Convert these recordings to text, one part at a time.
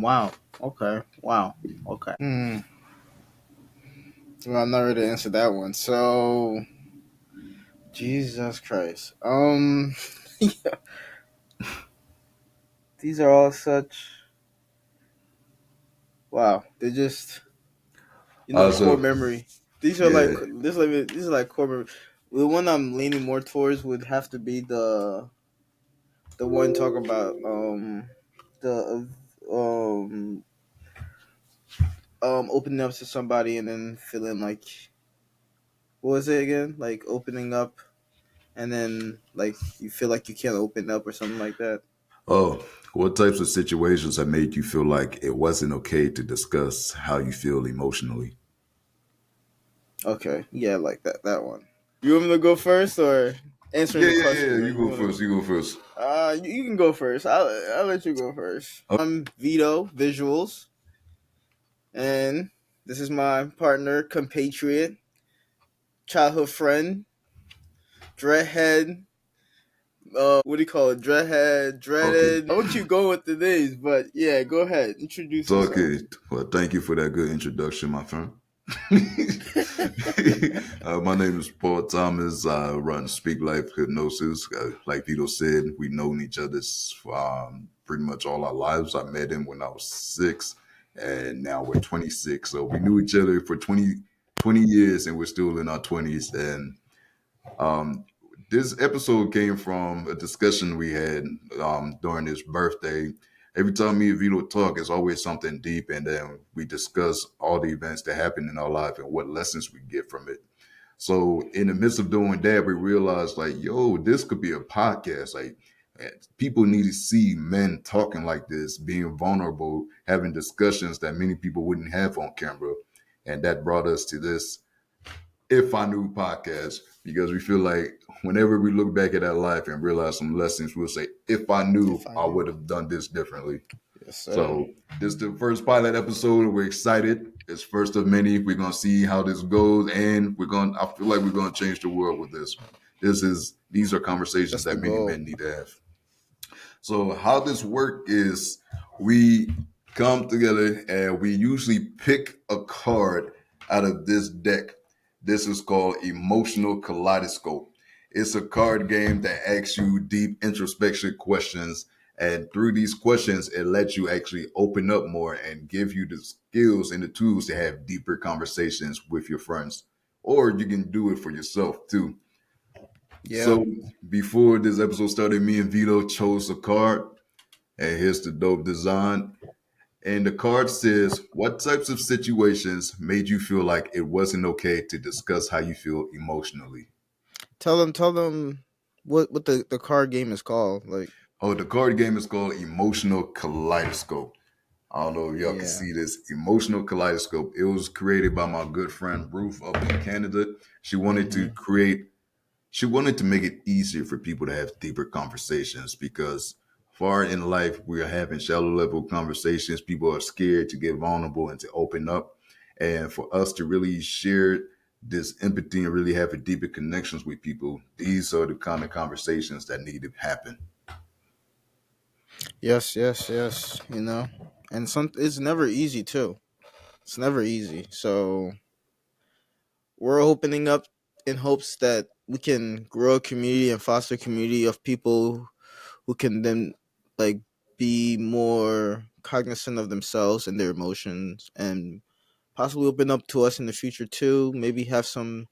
Wow. Okay. Wow. Okay. Well, I'm not ready to answer that one. So, Jesus Christ. Yeah, these are all such. Wow. They're just core So memory. These are like yeah. these are like core memory. The one I'm leaning more towards would have to be the one talk about the opening up to somebody and then feeling like, what was it again? Like opening up and then like you feel like you can't open up or something like that. Oh, what types of situations have made you feel like it wasn't okay to discuss how you feel emotionally? Okay, yeah, like that one. You want me to go first or answering Yeah, the yeah, yeah. question? Or You you go want first. You go first. to? You can go first. I'll let you go first. I'm Vito Visuals, and this is my partner, compatriot, childhood friend, dreadhead. What do you call it? Dreadhead, Okay. dreaded. I want you to go with the names, but yeah, go ahead. Introduce It's yourself. okay. Well, thank you for that good introduction, my friend. My name is Paul Thomas. I run Speak Life Hypnosis. Like Vito said, we've known each other pretty much all our lives. I met him when I was 6, and now we're 26. So we knew each other for 20 years, and we're still in our 20s. And um, this episode came from a discussion we had during his birthday. Every time me and Vito talk, it's always something deep, and then we discuss all the events that happen in our life and what lessons we get from it. So, in the midst of doing that, we realized, like, yo, this could be a podcast. Like, people need to see men talking like this, being vulnerable, having discussions that many people wouldn't have on camera. And that brought us to this If I Knew podcast, because we feel like whenever we look back at our life and realize some lessons, we'll say, if I knew, If I I knew. would have done this differently. Yes, sir. So this is the first pilot episode. We're excited. It's first of many. We're gonna see how this goes, and I feel like we're gonna change the world with this. These are conversations That's the that many goal. men need to have. So how this work is, we come together and we usually pick a card out of this deck. This is called Emotional Kaleidoscope. It's a card game that asks you deep introspection questions. And through these questions, it lets you actually open up more and give you the skills and the tools to have deeper conversations with your friends. Or you can do it for yourself too. Yeah. So before this episode started, me and Vito chose a card. And here's the dope design. And the card says, what types of situations made you feel like it wasn't okay to discuss how you feel emotionally? Tell them what the card game is called. Like, Oh, the card game is called Emotional Kaleidoscope. I don't know if y'all can yeah. see this. Emotional Kaleidoscope. It was created by my good friend Ruth up in Canada. She wanted to Mm-hmm. create She wanted to make it easier for people to have deeper conversations because far in life we are having shallow level conversations. People are scared to get vulnerable and to open up. And for us to really share this empathy and really have a deeper connections with people, these are the kind of conversations that need to happen. Yes, yes, yes. And it's never easy too. It's never easy. So we're opening up in hopes that we can grow a community and foster a community of people who can then like be more cognizant of themselves and their emotions and possibly open up to us in the future too. Maybe have some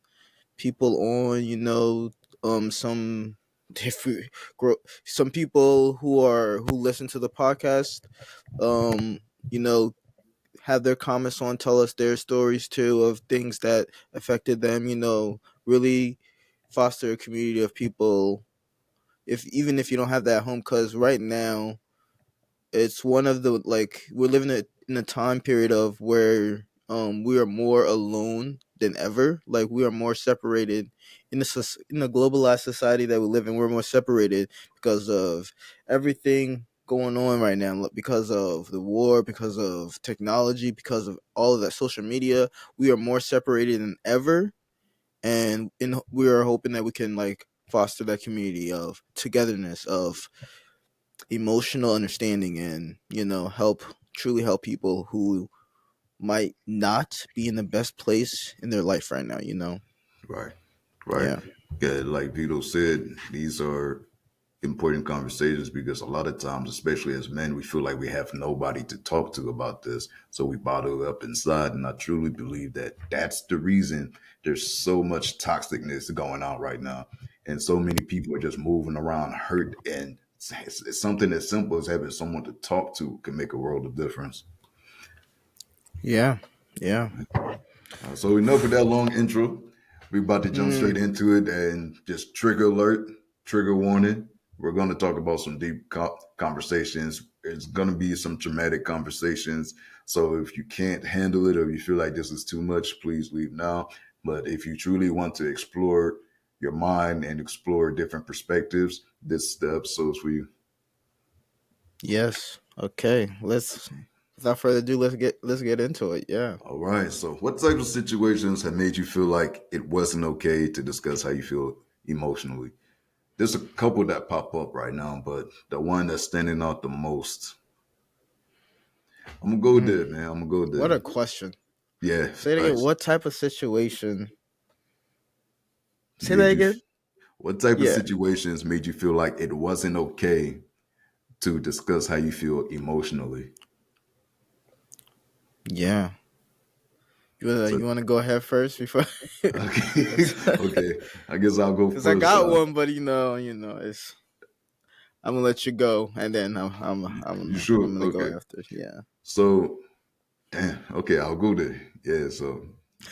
people on, some different some people who listen to the podcast, um, you know, have their comments on, tell us their stories too of things that affected them, really foster a community of people if even if you don't have that home, because right now it's one of the like we're living in a time period of where we are more alone than ever. Like we are more separated in the globalized society that we live in. We're more separated because of everything going on right now, because of the war, because of technology, because of all of that social media. We are more separated than ever, and we are hoping that we can like foster that community of togetherness, of emotional understanding, and help truly help people who might not be in the best place in their life right now, you know? Right. Right. Yeah. Yeah, like Vito said, these are important conversations because a lot of times, especially as men, we feel like we have nobody to talk to about this. So we bottle it up inside. And I truly believe that that's the reason there's so much toxicness going on right now. And so many people are just moving around hurt. And it's something as simple as having someone to talk to can make a world of difference. Yeah. Yeah. So enough of that long intro. We're about to jump straight Mm, into it and just trigger alert, trigger warning. We're going to talk about some deep conversations. It's going to be some traumatic conversations. So if you can't handle it or you feel like this is too much, please leave now. But if you truly want to explore your mind and explore different perspectives, this is the episode's for you. yes. Okay. Let's without further ado, let's get into it. Yeah. All right. So, what type of situations have made you feel like it wasn't okay to discuss how you feel emotionally? There's a couple that pop up right now, but the one that's standing out the most, I'm gonna go Mm, there, man. I'm gonna go what there. a question. Yeah, Say it again. facts. What type of situation? Say that Made you. again. What type of Yeah. situations made you feel like it wasn't okay to discuss how you feel emotionally? Yeah. So, You wanna go ahead first before? okay, okay. I guess I'll go Because I first. got one, but it's I'm gonna let you go, and then You sure? I'm gonna go Okay. after. Yeah. So, damn. Okay, I'll go there. Yeah. So,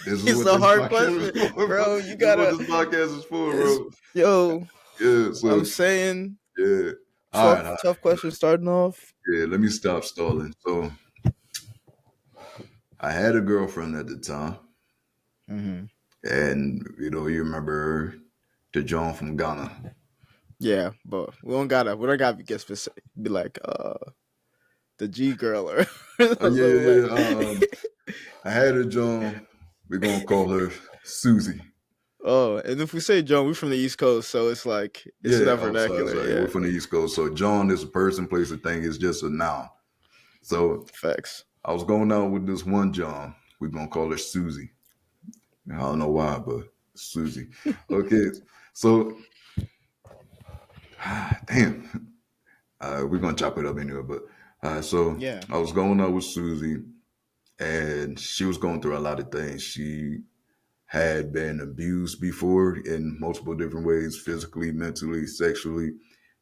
this is It's what a this hard podcast is question, for, bro. bro. This is what this podcast is for, It's, bro. yo. Yeah. I'm So, saying yeah. All right. tough, tough question starting off. Yeah, let me stop stalling. So I had a girlfriend at the time, Hmm. and you remember the John from Ghana. Yeah, but we don't gotta get specific. Be like the G girl or Yeah, something yeah. like. I had a John. We're gonna call her Susie. Oh, and if we say John, we're from the East Coast, so it's like it's Yeah. not Oh, sorry, vernacular. sorry. We're Yeah, from the East Coast, so John is a person, place, a thing. It's just a noun. So facts. I was going out with this one John. We're gonna call her Susie. I don't know why, but Susie. Okay. So damn. We're gonna chop it up anyway, but so Yeah. I was going out with Susie, and she was going through a lot of things. She had been abused before in multiple different ways, physically, mentally, sexually,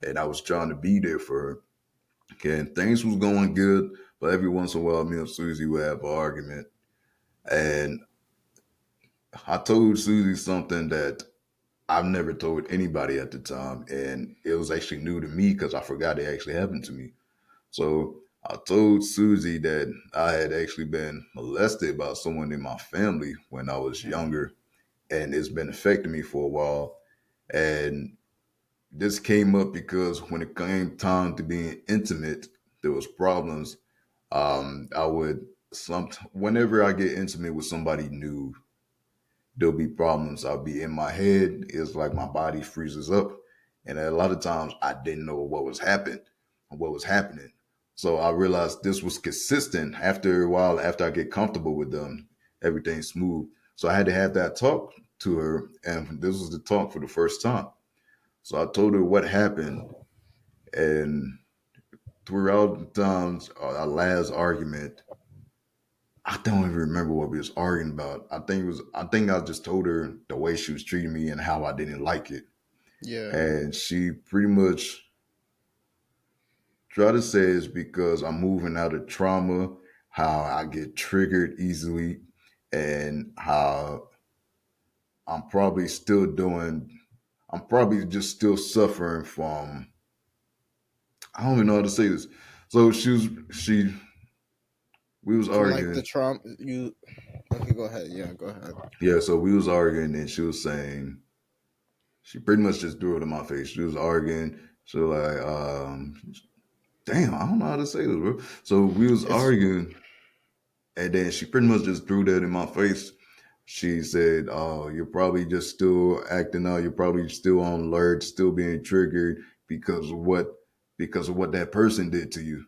and I was trying to be there for her. Okay, and things was going good, but every once in a while, me and Susie would have an argument, and I told Susie something that I've never told anybody at the time, and it was actually new to me because I forgot it actually happened to me. So I told Susie that I had actually been molested by someone in my family when I was Hmm. younger, and it's been affecting me for a while. And this came up because when it came time to being intimate, there was problems. I would whenever I get intimate with somebody new, there'll be problems. I'll be in my head. It's like my body freezes up. And a lot of times I didn't know what was happening. So I realized this was consistent. After a while, after I get comfortable with them, everything's smooth. So I had to have that talk to her. And this was the talk for the first time. So I told her what happened. And throughout the times, our last argument, I don't even remember what we was arguing about. I think I just told her the way she was treating me and how I didn't like it. Yeah. And she pretty much tried to say it's because I'm moving out of trauma, how I get triggered easily, and how I'm probably still doing I'm probably just still suffering from I don't even know how to say this. So she we was From like the arguing. trauma you. Okay, go ahead. Yeah, go ahead. Yeah, so we was arguing and she was saying she pretty much just threw it in my face. She was arguing. She was like, damn, I don't know how to say this, bro. So we was It's arguing, and then she pretty much just threw that in my face. She said, "Oh, you're probably just still acting out. You're probably still on alert, still being triggered because of what that person did to you."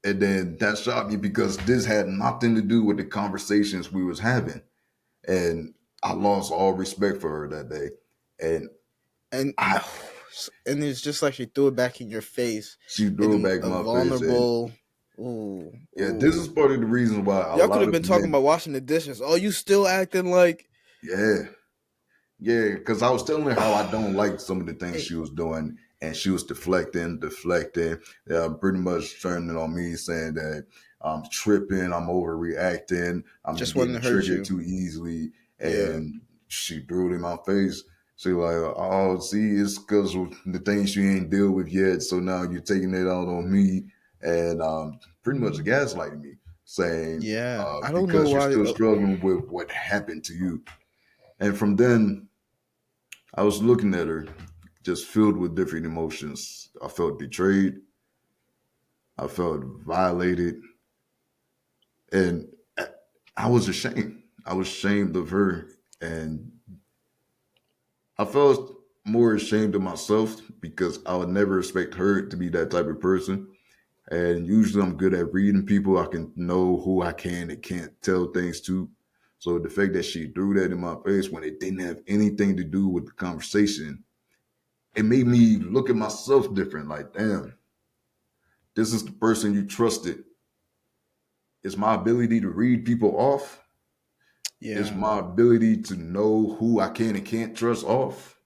And then that shocked me because this had nothing to do with the conversations we was having. And I lost all respect for her that day. And And I and it's just like she threw it back in your face she in threw it back in a my face. And vulnerable. Ooh, yeah, this ooh. is part of the reason why a Y'all could lot have of been talking men, about washing the dishes. Oh, you still acting like. yeah, yeah, because I was telling her how I don't like some of the things Hey, she was doing, and she was deflecting, pretty much turning on me, saying that I'm tripping, I'm overreacting, I'm just wanted getting to hurt triggered you. too easily, Yeah, and she threw it in my face. She like, oh, see, it's because of the things you ain't deal with yet, so now you're taking it out on me, and pretty much gaslighting me, saying yeah. I don't know because you're why. still struggling with what happened to you. And from then, I was looking at her, just filled with different emotions. I felt betrayed. I felt violated. And I was ashamed. I was ashamed of her. And I felt more ashamed of myself because I would never expect her to be that type of person. And usually I'm good at reading people. I can know who I can and can't tell things to. So the fact that she threw that in my face when it didn't have anything to do with the conversation, it made me look at myself different. Like, damn, this is the person you trusted. Is my ability to read people off? Is Yeah, my ability to know who I can and can't trust off?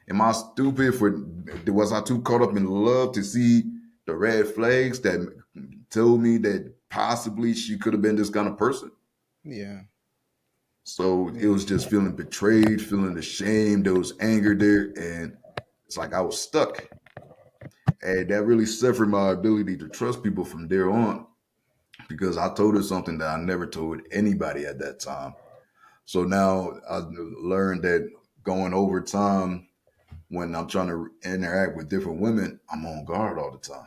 Am I stupid for, was I too caught up in love to see the red flags that told me that possibly she could have been this kind of person? yeah, So it yeah, was just feeling betrayed, feeling ashamed. There was anger there. And it's like I was stuck. And that really severed my ability to trust people from there on because I told her something that I never told anybody at that time. So now I learned that going over time, when I'm trying to interact with different women, I'm on guard all the time.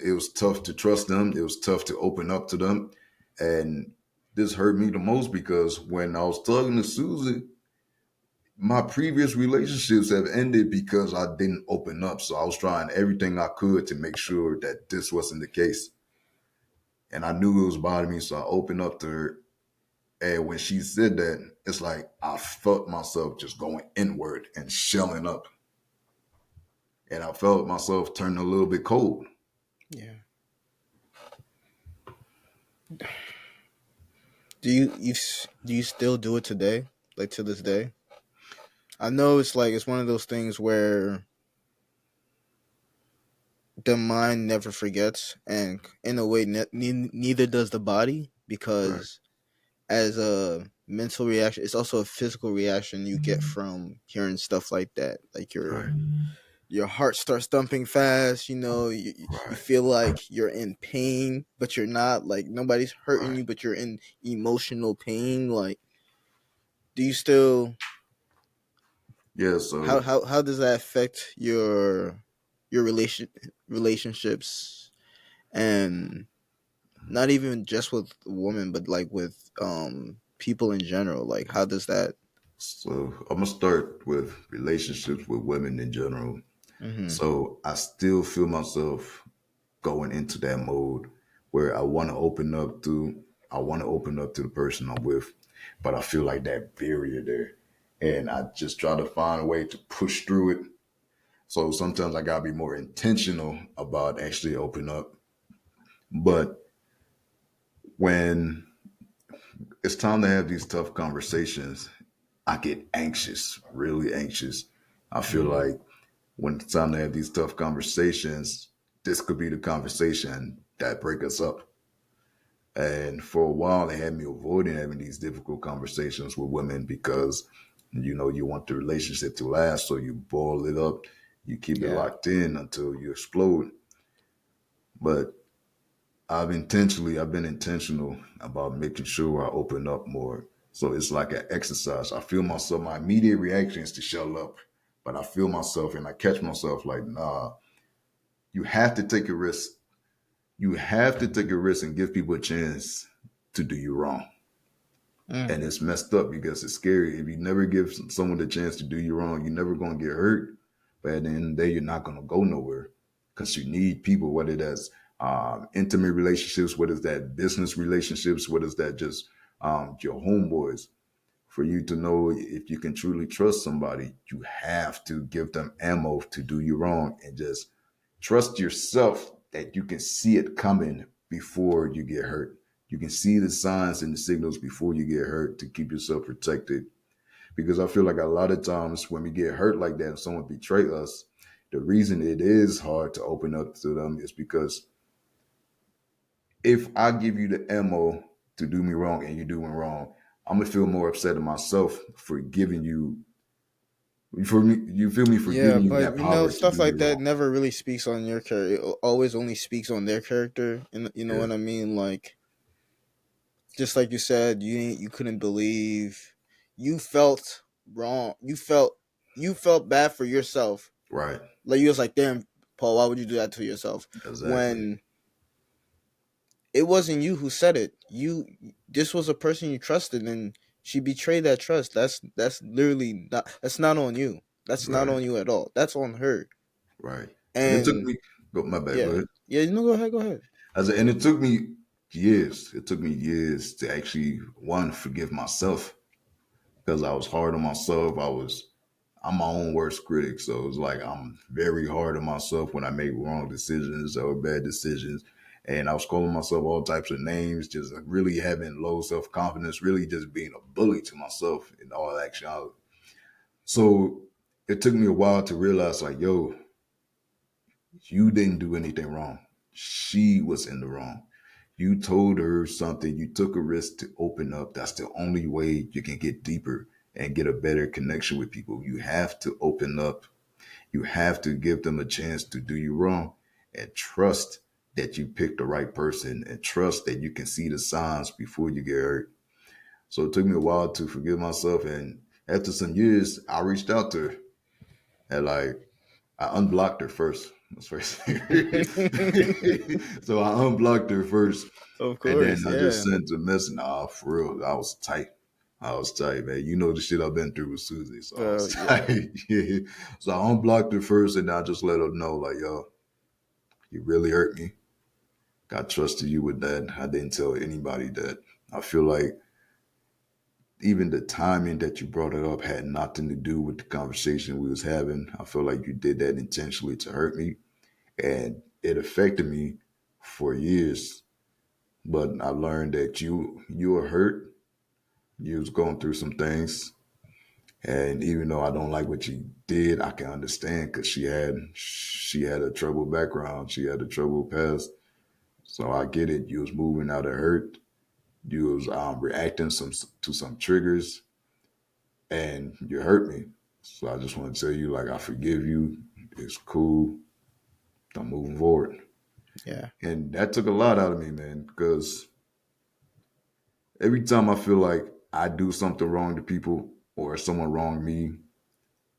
It was tough to trust them. It was tough to open up to them. And this hurt me the most because when I was talking to Susie, my previous relationships have ended because I didn't open up. So I was trying everything I could to make sure that this wasn't the case. And I knew it was bothering me. So I opened up to her. And when she said that, it's like I felt myself just going inward and shelling up. And I felt myself turning a little bit cold. yeah. Do you still do it today? Like to this day? I know it's like it's one of those things where the mind never forgets, and in a way, neither does the body, Right, because as a mental reaction, it's also a physical reaction you get from hearing stuff like that. Like right, your heart starts thumping fast. You right, feel like you're in pain, but you're not. Like nobody's hurting right. you, but you're in emotional pain. Like, do you still? Yeah, so How does that affect your relationships, and not even just with women, but like with people in general? Like, how does that? so I'm gonna start with relationships with women in general. Mm-hmm. So I still feel myself going into that mode where I want to open up to the person I'm with, but I feel like that barrier there. And I just try to find a way to push through it. So sometimes I gotta be more intentional about actually opening up. But when it's time to have these tough conversations, I get anxious, really anxious. I feel Mm-hmm. like when it's time to have these tough conversations, this could be the conversation that break us up. And for a while, they had me avoiding having these difficult conversations with women because, you want the relationship to last. So you boil it up, you keep it Yeah. locked in until you explode. But I've been intentional about making sure I open up more. So it's like an exercise. I feel myself, my immediate reaction is to shut up, but I feel myself and I catch myself like, nah, you have to take a risk. You have to take a risk and give people a chance to do you wrong. Mm. And it's messed up because it's scary. If you never give someone the chance to do you wrong, you're never going to get hurt. But at the end of the day, you're not going to go nowhere because you need people, whether that's intimate relationships, what is that business relationships, what is that just your homeboys. For you to know if you can truly trust somebody, you have to give them ammo to do you wrong and just trust yourself that you can see it coming before you get hurt. You can see the signs and the signals before you get hurt to keep yourself protected. Because I feel like a lot of times when we get hurt like that and someone betray us, the reason it is hard to open up to them is because if I give you the ammo to do me wrong and you're doing wrong, I'm gonna feel more upset at myself for giving you for me. You feel me for Yeah, giving you but that power to stuff do me like that wrong. never really speaks on your character. It always only speaks on their character. And you know Yeah, what I mean? Like, just like you said, you couldn't believe, you felt wrong. You felt bad for yourself. right. Like, you was like, damn, Paul, why would you do that to yourself? Exactly. When it wasn't you who said it. This was a person you trusted, and she betrayed that trust. That's literally not. That's not on you. That's not Right. on you at all. That's on her. Right. And it took And me. Go my bad. Go yeah, ahead. yeah. Go ahead. Go ahead. And it took me years. It took me years to actually one forgive myself because I was hard on myself. I'm my own worst critic. So it's like I'm very hard on myself when I make wrong decisions or bad decisions. And I was calling myself all types of names, just really having low self confidence, really just being a bully to myself in all actuality. So it took me a while to realize, like, yo, you didn't do anything wrong. She was in the wrong. You told her something, you took a risk to open up. That's the only way you can get deeper and get a better connection with people. You have to open up. You have to give them a chance to do you wrong and trust that you picked the right person and trust that you can see the signs before you get hurt. So it took me a while to forgive myself. And after some years, I reached out to her and like I unblocked her first. Let's first. So I unblocked her first, Of and then course, I just yeah, sent a message. Nah, for real, I was tight. I was tight, man. You know the shit I've been through with Susie, so I bro. was Yeah, tight. Yeah. So I unblocked her first, and I just let her know, like, yo, you really hurt me. I trusted you with that. I didn't tell anybody that. I feel like even the timing that you brought it up had nothing to do with the conversation we was having. I feel like you did that intentionally to hurt me, and it affected me for years. But I learned that you were hurt. You was going through some things, and even though I don't like what you did, I can understand because she had a troubled background. She had a troubled past, so I get it. You was moving out of hurt. You was reacting to some triggers, and you hurt me. So I just want to tell you, like, I forgive you. It's cool. I'm moving forward. yeah. And that took a lot out of me, man, because every time I feel like I do something wrong to people or someone wronged me,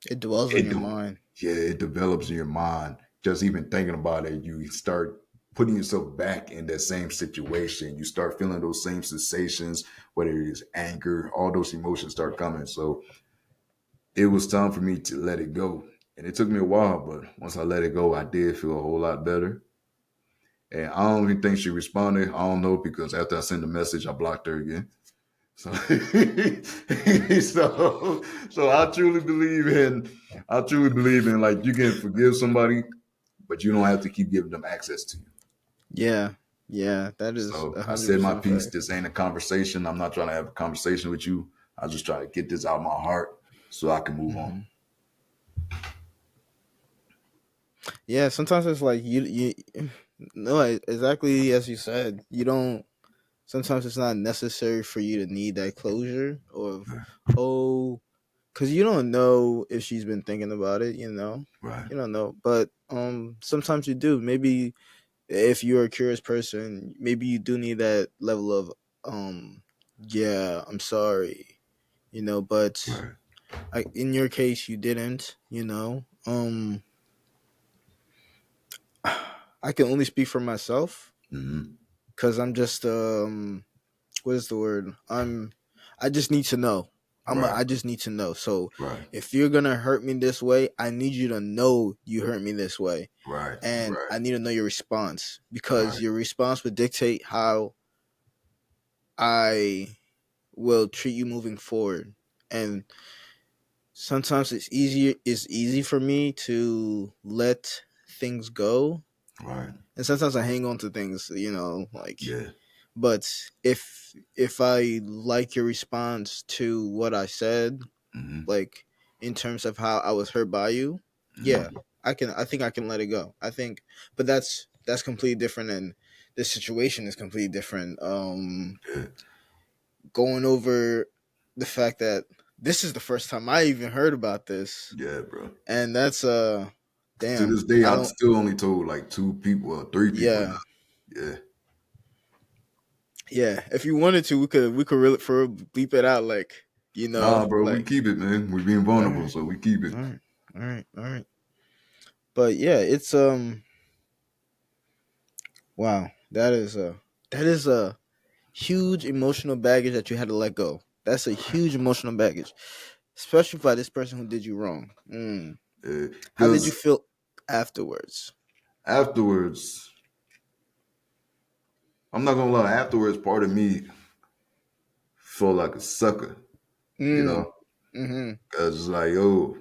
It dwells in it your do, mind. yeah, it develops in your mind. Just even thinking about it, you start putting yourself back in that same situation. You start feeling those same sensations, whether it is anger, all those emotions start coming. So it was time for me to let it go. And it took me a while, but once I let it go, I did feel a whole lot better. And I don't even think she responded. I don't know because after I sent the message, I blocked her again. So, so I truly believe in like you can forgive somebody, but you don't have to keep giving them access to you. Yeah, yeah. That is So a I hundred said my percent piece. fact. This ain't a conversation. I'm not trying to have a conversation with you. I just try to get this out of my heart so I can move on. Hmm. Yeah, sometimes it's like no, exactly as you said. You don't. Sometimes it's not necessary for you to need that closure of, oh, because you don't know if she's been thinking about it. Right, You don't know, but sometimes you do. Maybe if you're a curious person, maybe you do need that level of, yeah, I'm sorry. But right. in your case, you didn't. I can only speak for myself Hmm. because I'm just what is the word? I just need to know. Right. I just need to know. So Right. if you're gonna hurt me this way, I need you to know you hurt me this way, Right. and Right. I need to know your response because Right. your response would dictate how I will treat you moving forward. And sometimes it's easy for me to let things go, Right. and sometimes I hang on to things, you know, like. Yeah. But if I like your response to what I said, Mm-hmm. like in terms of how I was hurt by you, yeah, Mm-hmm. I think I can let it go. I think, but that's completely different, and this situation is completely different. Yeah. Going over the fact that this is the first time I even heard about this, Yeah, bro. and that's To damn, this day, I I don't, still only told like two people or three people yeah. now. Yeah. Yeah, if you wanted to, we could really for real bleep it out, like, Nah, bro, we like. keep it, man. We being All vulnerable, right, so we keep it. all right, all right, all right. But yeah, it's wow, that is a huge emotional baggage that you had to let go. That's a huge emotional baggage, especially by this person who did you wrong. How did you Because feel afterwards? afterwards, I'm not gonna lie. Afterwards, part of me felt like a sucker, you know, Mm. Mm-hmm. because it's like, yo,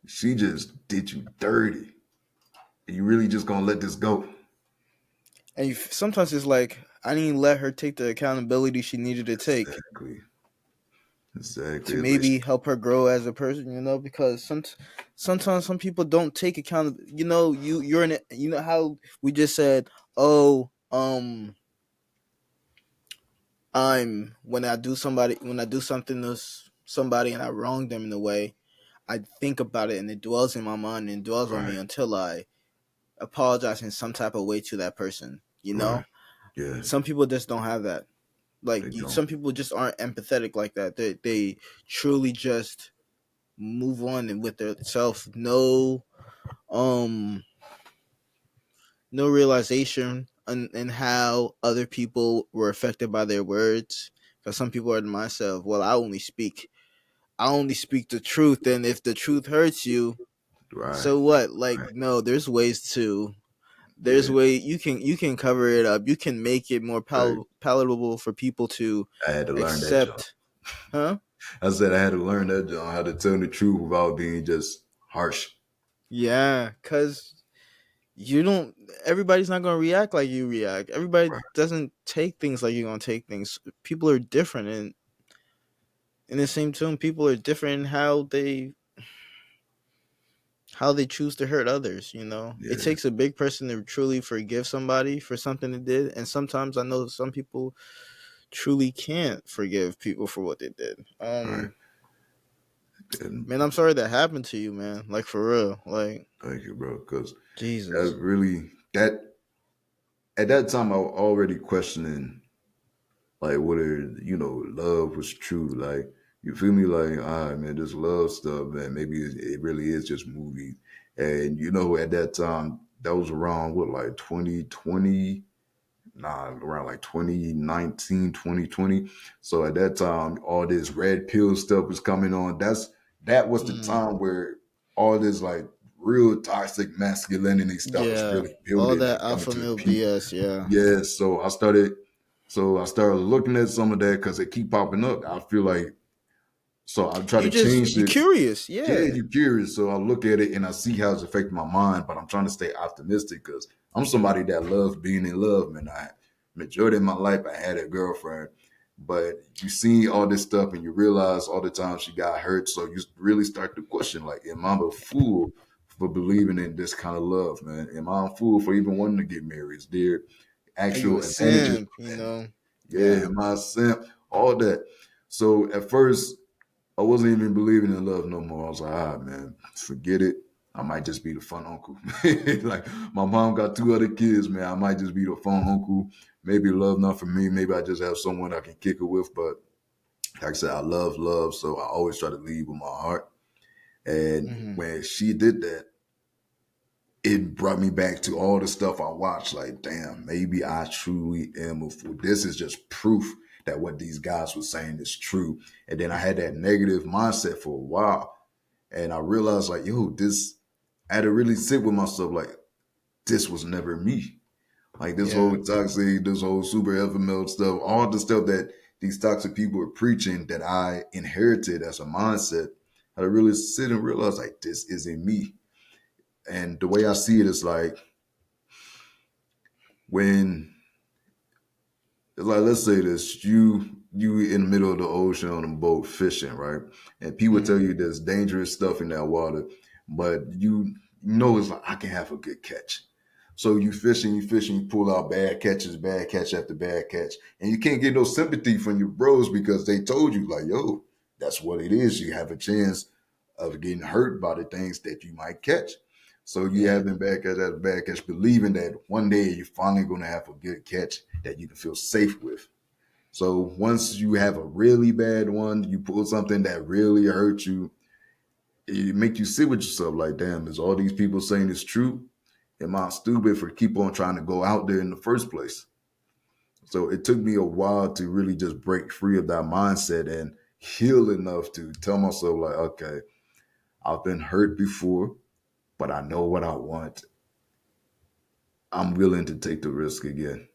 she just did you dirty. And you really just gonna let this go? And sometimes it's like I didn't let her take the accountability she needed to take Exactly. Exactly. to It's like, maybe help her grow as a person, because sometimes some people don't take account. You're in it. You know how we just said, oh, I'm when I do something to somebody and I wrong them in a way, I think about it and it dwells in my mind and dwells on me right, until I apologize in some type of way to that person. right. Yeah, Some people just don't have that. they Like don't. some people just aren't empathetic like that. They truly just move on and with their self. Um no realization in how other people were affected by their words. Because some people are in the mindset of, well, I only speak the truth, and if the truth hurts you, Right, so what? Like, right. no, there's Yeah, way you can cover it up. You can make it more right. palatable for people to I had to learn that job. accept. Huh? I said I had to learn that job, how to tell the truth without being just harsh. Yeah, cuz you don't everybody's not going to react like you react. Everybody Right. doesn't take things like you're going to take things. People are different, and in the same tone, people are different in how they choose to hurt others. It Yeah, takes a big person to truly forgive somebody for something they did, and sometimes I know some people truly can't forgive people for what they did. right. And Man, I'm sorry that happened to you, man. Like, for real. Like, thank you, bro, because that Jesus. really that at that time I was already questioning like whether love was true. Like you feel me? Like man, this love stuff, man. Maybe it really is just movies. And at that time that was around what like 2020. Nah, around like 2019, 2020. So at that time, all this red pill stuff was coming on. That was the Mm, time where all this like real toxic masculinity stuff was yeah. really All building that and coming alpha to the male peak. BS, yeah. Yeah, so I started looking at some of that because it keep popping up. I feel like so I try to change You it. curious, Yeah, yeah. you're curious. So I look at it and I see how it's affecting my mind, but I'm trying to stay optimistic because I'm somebody that loves being in love, man. Majority of my life I had a girlfriend, but you see all this stuff and you realize all the time she got hurt. So you really start to question, like, am I a fool for believing in this kind of love, man? Am I a fool for even wanting to get married? Is there Are you actual a advantages simp, from that? Yeah, Yeah. am I a simp? All that. So at first I wasn't even believing in love no more. I was like, man, forget it. I might just be the fun uncle. Like my mom got two other kids, man. I might just be the fun uncle. Maybe love not for me. Maybe I just have someone I can kick it with. But like I said, I love love, so I always try to lead with my heart. And Hmm. when she did that, it brought me back to all the stuff I watched. Like, damn, maybe I truly am a fool. This is just proof that what these guys were saying is true. And then I had that negative mindset for a while. And I realized like, yo, this, I had to really sit with myself like, this was never me. Like this Yeah. whole toxic, this whole super alpha male stuff, all the stuff that these toxic people are preaching that I inherited as a mindset, I had to really sit and realize like, this isn't me. And the way I see it is like, when it's like, let's say this, you in the middle of the ocean on a boat fishing, right? And people tell Hmm. you there's dangerous stuff in that water, but you know it's like, I can have a good catch. So you fishing, you pull out bad catches, bad catch after bad catch, and you can't get no sympathy from your bros because they told you like, yo, that's what it is. You have a chance of getting hurt by the things that you might catch. So you Yeah. having bad catch after bad catch, believing that one day you're finally going to have a good catch that you can feel safe with. So once you have a really bad one, you pull something that really hurts you, it make you sit with yourself like, damn, is all these people saying is true? Am I stupid for keep on trying to go out there in the first place? So it took me a while to really just break free of that mindset and heal enough to tell myself like, okay, I've been hurt before, but I know what I want. I'm willing to take the risk again.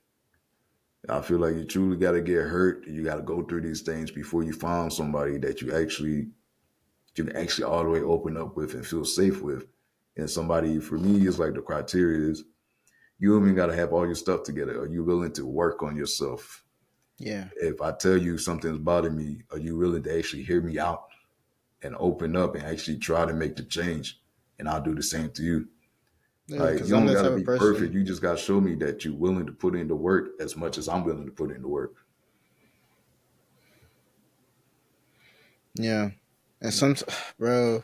I feel like you truly got to get hurt. You got to go through these things before you find somebody that you can actually all the way open up with and feel safe with. And somebody for me is like the criteria is you even got to have all your stuff together. Are you willing to work on yourself? Yeah. If I tell you something's bothering me, are you willing to actually hear me out and open up and actually try to make the change? And I'll do the same to you. Yeah, Like because you I'm don't the got to type of be perfect. person. You just got to show me that you're willing to put in the work as much as I'm willing to put in the work. Yeah. And some, bro,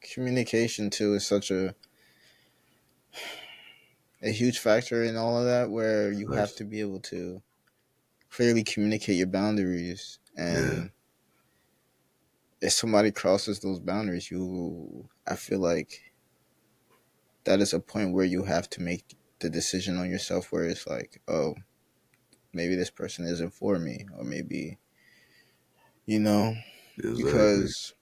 communication too is such a huge factor in all of that, where you have Thanks. to be able to clearly communicate your boundaries. Yeah, And if somebody crosses those boundaries, I feel like that is a point where you have to make the decision on yourself, where it's like, oh, maybe this person isn't for me, or maybe, you know, exactly. because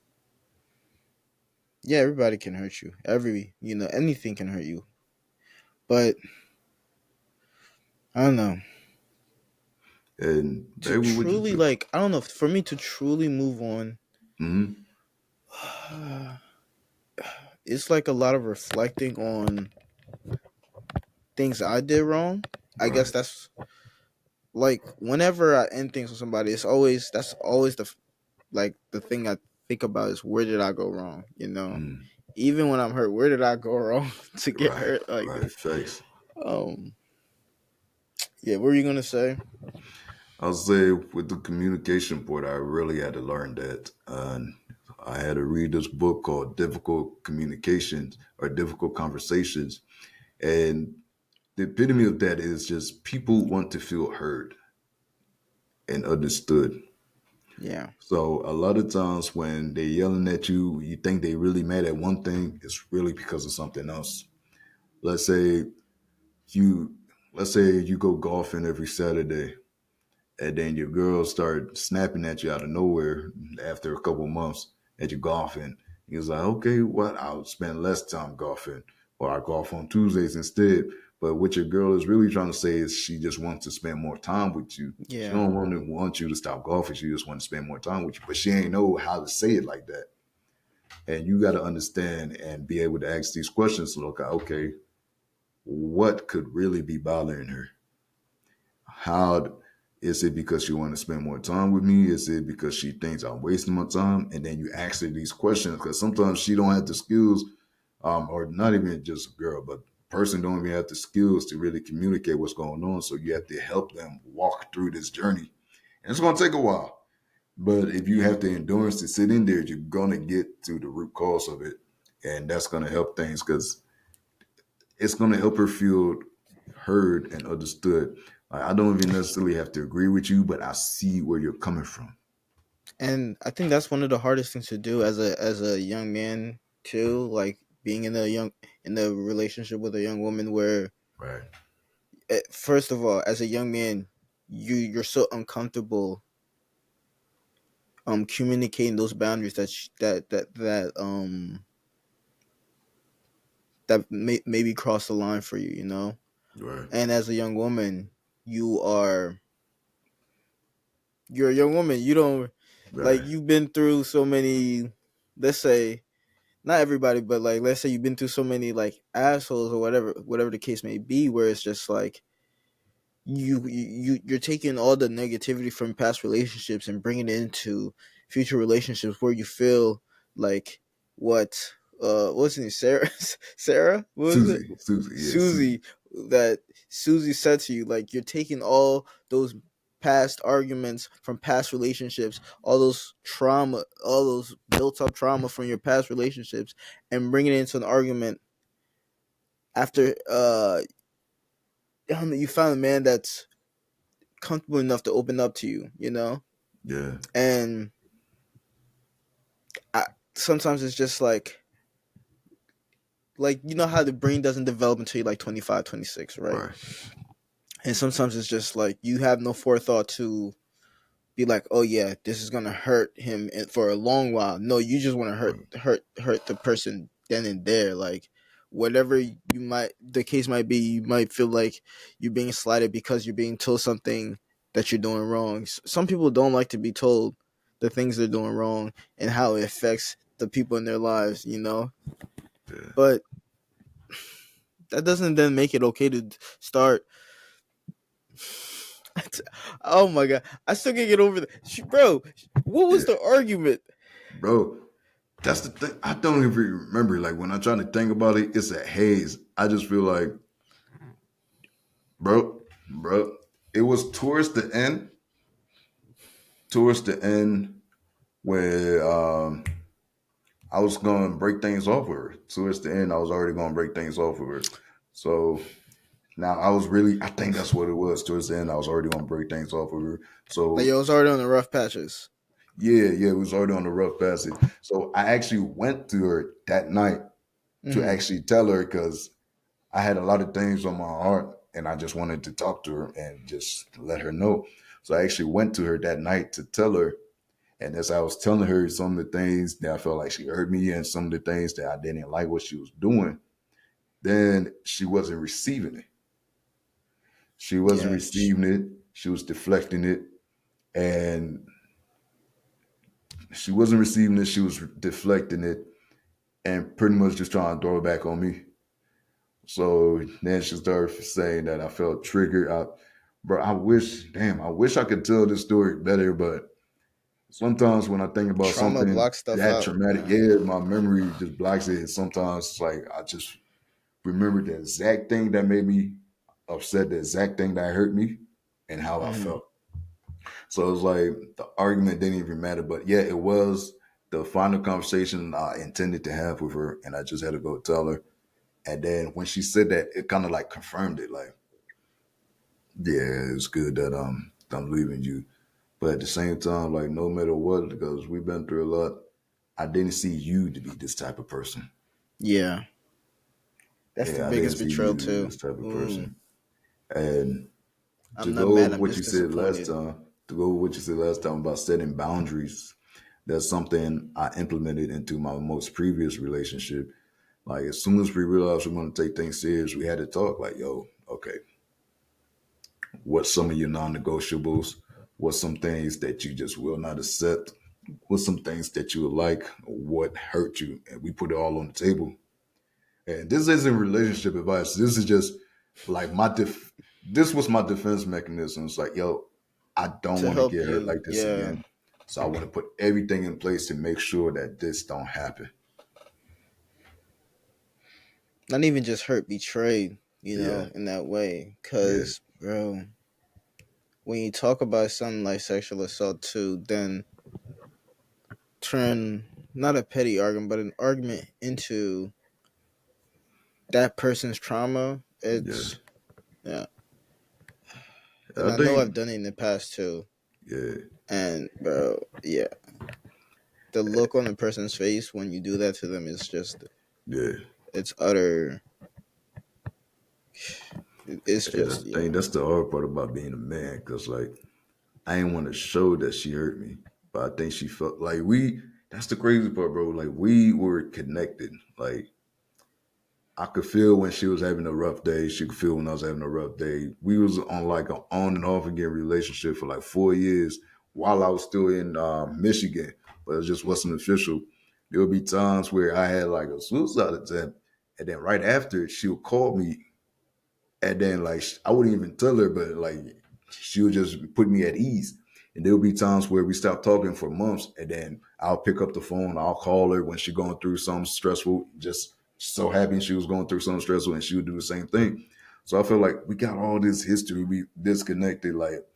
yeah, everybody can hurt you. Anything can hurt you. But I don't know. And To baby, what you truly, feel? like, I don't know, for me to truly move on, Mm-hmm. it's like a lot of reflecting on things I did wrong. I guess Right. that's like whenever I end things with somebody, that's always the thing I think about is, where did I go wrong? Mm. Even when I'm hurt, where did I go wrong to get Right. hurt like Right. this? Facts. Um, yeah, what were you gonna say? I'll say with the communication part, I really had to learn that. I had to read this book called Difficult Communications or Difficult Conversations. And the epitome of that is just people want to feel heard and understood. Yeah, So a lot of times when they're yelling at you, you think they really mad at one thing, it's really because of something else. Let's say you let's say you go golfing every Saturday and then your girl start snapping at you out of nowhere after a couple months that you're golfing. He's like, okay, what? I'll spend less time golfing, or I golf on Tuesdays instead. But what your girl is really trying to say is she just wants to spend more time with you. She yeah, don't want you to stop golfing. She just wants to spend more time with you. But she ain't know how to say it like that. And you got to understand and be able to ask these questions. Look, okay, what could really be bothering her? How is it because she want to spend more time with me? Is it because she thinks I'm wasting my time? And then you ask her these questions because sometimes she don't have the skills, or not even just a girl, but person don't even have the skills to really communicate what's going on. So you have to help them walk through this journey, and it's gonna take a while. But if you yeah. have the endurance to sit in there, you're gonna get to the root cause of it, and that's gonna help things because it's going to help her feel heard and understood. Like, I don't even necessarily have to agree with you, but I see where you're coming from. And I think that's one of the hardest things to do as a young man too. Like, being in the relationship with a young woman, where Right. first of all, as a young man, you're so uncomfortable communicating those boundaries that maybe cross the line for you, you know. Right. And as a young woman, you are you're a young woman. You don't like Right. you've been through so many. Let's say not everybody, but like let's say you've been through so many like assholes or whatever the case may be, where it's just like you're taking all the negativity from past relationships and bringing it into future relationships where you feel like what what's her name, Sarah Sarah, what was it, Yeah, Susie. Susie, that Susie said to you, like you're taking all those past arguments from past relationships, all those trauma, all those built up trauma from your past relationships, and bringing it into an argument after you found a man that's comfortable enough to open up to you, you know? Yeah. And I, sometimes it's just like you know how the brain doesn't develop until you're like 25, 26, right? Right. And sometimes it's just like you have no forethought to be like, oh yeah, this is gonna hurt him for a long while. No, you just want to Right. hurt the person then and there. Like whatever you might the case might be, you might feel like you're being slighted because you're being told something that you're doing wrong. Some people don't like to be told the things they're doing wrong and how it affects the people in their lives, you know. Yeah. But that doesn't then make it okay to start. Oh my god, I still can't get over that, bro. What was Yeah. the argument? Bro, that's the thing. I don't even remember. Like when I'm trying to think about it, it's a haze. I just feel like, bro, it was towards the end where I was gonna break things off with her. Towards the end, I was already gonna break things off with her. So now I think that's what it was. Towards the end, I was already gonna break things off with her. Like So yo, it was already on the rough patches. yeah, it was already on the rough passage. So I actually went to her that night to Mm-hmm. actually tell her because I had a lot of things on my heart and I just wanted to talk to her and just let her know. So I actually went to her that night to tell her. And as I was telling her some of the things that I felt like she heard me and some of the things that I didn't like what she was doing, then she wasn't receiving it. She wasn't Yeah, receiving it. She was deflecting it. And she wasn't receiving it. She was deflecting it and pretty much just trying to throw it back on me. So then she started saying that I felt triggered. Bro, I wish I could tell this story better, but sometimes when I think about trauma something blocks stuff that out. traumatic, Yeah, yeah, my memory just blocks it. Sometimes it's like I just remember the exact thing that made me upset, the exact thing that hurt me, and how I mm-hmm. felt. So it was like the argument didn't even matter. But yeah, it was the final conversation I intended to have with her, and I just had to go tell her. And then when she said that, it kind of like confirmed it. Like, yeah, it's good that I'm leaving you. But at the same time, like no matter what, because we've been through a lot, I didn't see you to be this type of person. Yeah, that's the Yeah, I didn't biggest see you betrayal to be too. this type of Ooh, person. And to I'm not go mad. with I'm what you just said last disappointed. time, to go with what you said last time about setting boundaries, that's something I implemented into my most previous relationship. Like as soon as we realized we want to take things serious, we had to talk. Like, yo, okay, what's some of your non-negotiables? What's some things that you just will not accept? What's some things that you would like? What hurt you? And we put it all on the table. And this isn't relationship advice. This is just like this was my defense mechanism. It's like, yo, I don't To want to help get hurt you, like this yeah, again. So I want to put everything in place to make sure that this don't happen. not even just hurt, betrayed, you Yeah, know, in that way. yeah, Cause, bro, when you talk about something like sexual assault too, then turn not a petty argument, but an argument into that person's trauma. yeah. It's yeah, and I I know think, I've done it in the past too. yeah, And bro, yeah, the look on the person's face when you do that to them is just yeah, it's utter. It's And I just think yeah, that's the hard part about being a man, cause like I didn't want to show that she hurt me, but I think she felt like we. That's the crazy part, bro. Like we were connected. Like I could feel when she was having a rough day. She could feel when I was having a rough day. We was on like an on and off again relationship for like 4 years while I was still in Michigan, but it just wasn't official. There would be times where I had like a suicide attempt, and then right after she would call me, and then like I wouldn't even tell her, but like she would just put me at ease. And there'll be times where we stop talking for months, and then I'll pick up the phone, I'll call her when she's going through something stressful. Just so happy she was going through something stressful, and she would do the same thing. So I feel like we got all this history, we disconnected. Like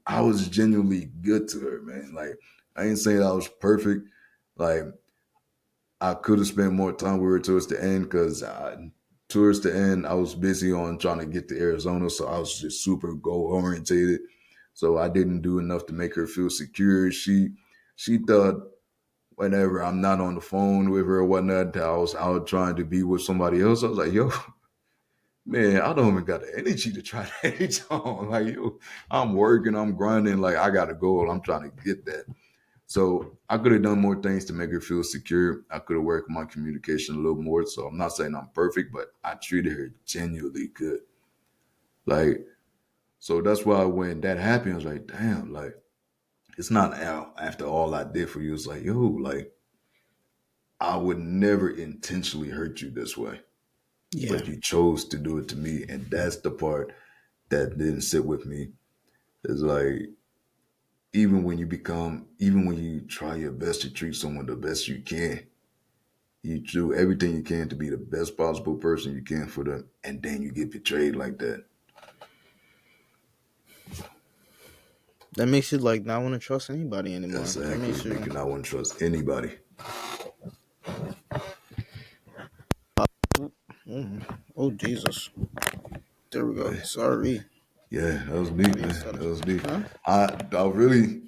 I was genuinely good to her, man. Like I ain't saying I was perfect. Like I could have spent more time with her towards the end because towards the end I was busy on trying to get to Arizona, so I was just super goal orientated. So I didn't do enough to make her feel secure. She thought whenever I'm not on the phone with her or whatnot, that I was out trying to be with somebody else. I was like, yo, man, I don't even got the energy to try to hate on. Like, yo, I'm working, I'm grinding, like I got a goal. I'm trying to get that. So I could have done more things to make her feel secure. I could have worked my communication a little more. So I'm not saying I'm perfect, but I treated her genuinely good. Like, so that's why when that happened, I was like, damn, like, it's not after all I did for you. It's like, yo, like, I would never intentionally hurt you this way, yeah. but you chose to do it to me. And that's the part that didn't sit with me. It's like, even when you try your best to treat someone the best you can, you do everything you can to be the best possible person you can for them, and then you get betrayed like that. That makes you like not want to trust anybody anymore. That Exactly. makes Make you you not want to trust anybody. oh Jesus. There we go. But Sorry. yeah, that was I deep, need to man. start. That was deep. Huh? I was really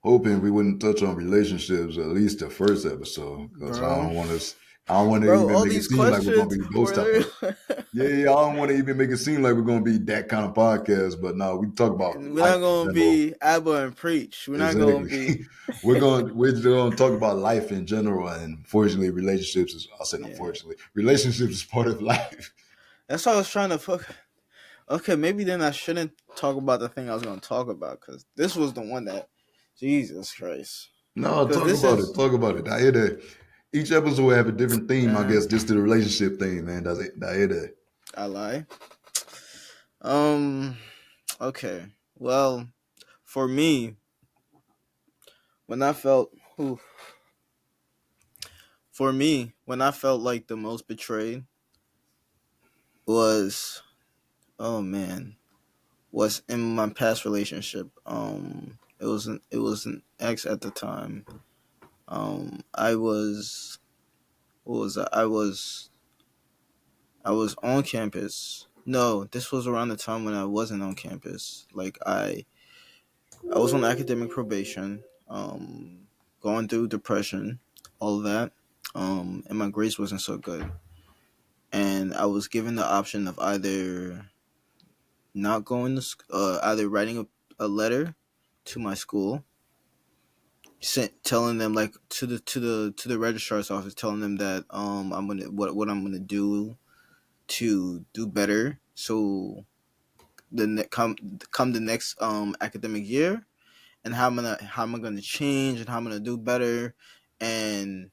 hoping we wouldn't touch on relationships at least the first episode because Bro. I don't want to Bro, even all make it these seem like we're gonna questions be those were type of. literally Yeah, yeah, I don't want to even make it seem like we're gonna be that kind of podcast. But no, we talk about we're not life in gonna general. be Abba and preach. We're not gonna Exactly. be We're just gonna talk about life in general, and unfortunately, relationships is. I said yeah. unfortunately, relationships is part of life. That's why I was trying to fuck. Okay, maybe then I shouldn't talk about the thing I was gonna talk about because this was the one that Jesus Christ. No, Because talk this about it. is Talk about it. I hear that. Each episode will have a different theme. I uh, guess just to the relationship thing, man. That's it. I hear that. I lie. Um. Okay. Well, for me, when I felt, whew, for me, when I felt like the most betrayed was, oh man, was in my past relationship. It was an ex at the time. I was what was that? I was on campus. No, this was around the time when I wasn't on campus. Like I was on academic probation. Going through depression, all of that. And my grades wasn't so good. And I was given the option of either not going to either writing a letter to my school, telling them like to the registrar's office, telling them that I'm gonna what I'm gonna do to do better. So come the next academic year, and how am I gonna change and how I'm gonna do better, and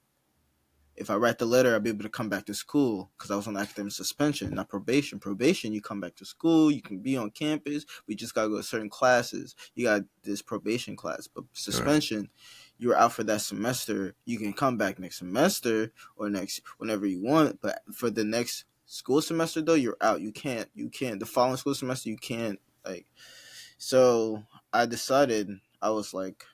if I write the letter, I'll be able to come back to school because I was on academic suspension, not probation. Probation, you come back to school, you can be on campus. We just gotta go to certain classes. You got this probation class, but All right. suspension, you're out for that semester. You can come back next semester or next whenever you want. But for the next school semester, though, you're out. You can't. You can't. The following school semester, you can't. Like so, I decided. I was like,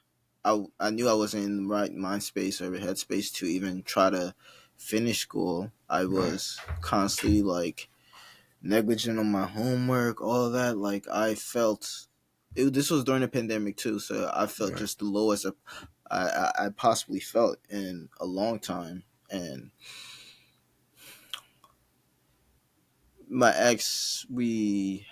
I knew I wasn't in the right mind space or headspace to even try to finish school. I Right. was constantly like negligent on my homework, all of that. Like I felt this was during the pandemic too, so I felt Right. just the lowest I possibly felt in a long time. And My ex, we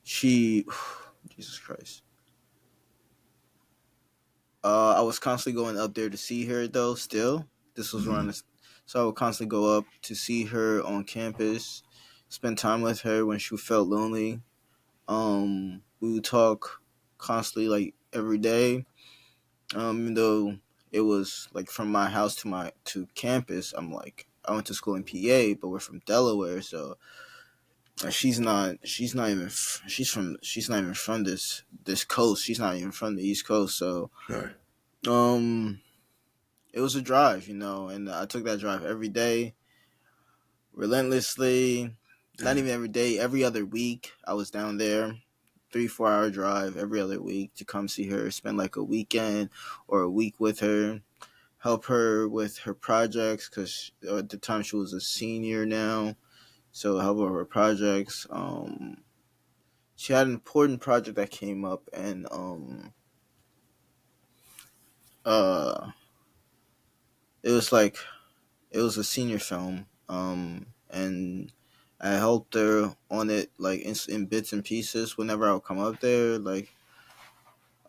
she Jesus Christ. I was constantly going up there to see her though. Still, this was Mm-hmm. around this, so I would constantly go up to see her on campus, spend time with her when she felt lonely. We would talk constantly, like every day. Even though it was like from my house to campus, I went to school in PA, but we're from Delaware, so she's not even from this coast. She's not even from the East Coast, so Right. um it was a drive, and I took that drive every day, relentlessly. Not Dang. even every day, every other week. I was down there, 3 4 hour drive every other week to come see her, spend like a weekend or a week with her, help her with her projects because at the time she was a senior now. So help her with her projects. She had an important project that came up, and uh, it was like it was a senior film, and I helped her on it like in bits and pieces whenever I would come up there. Like,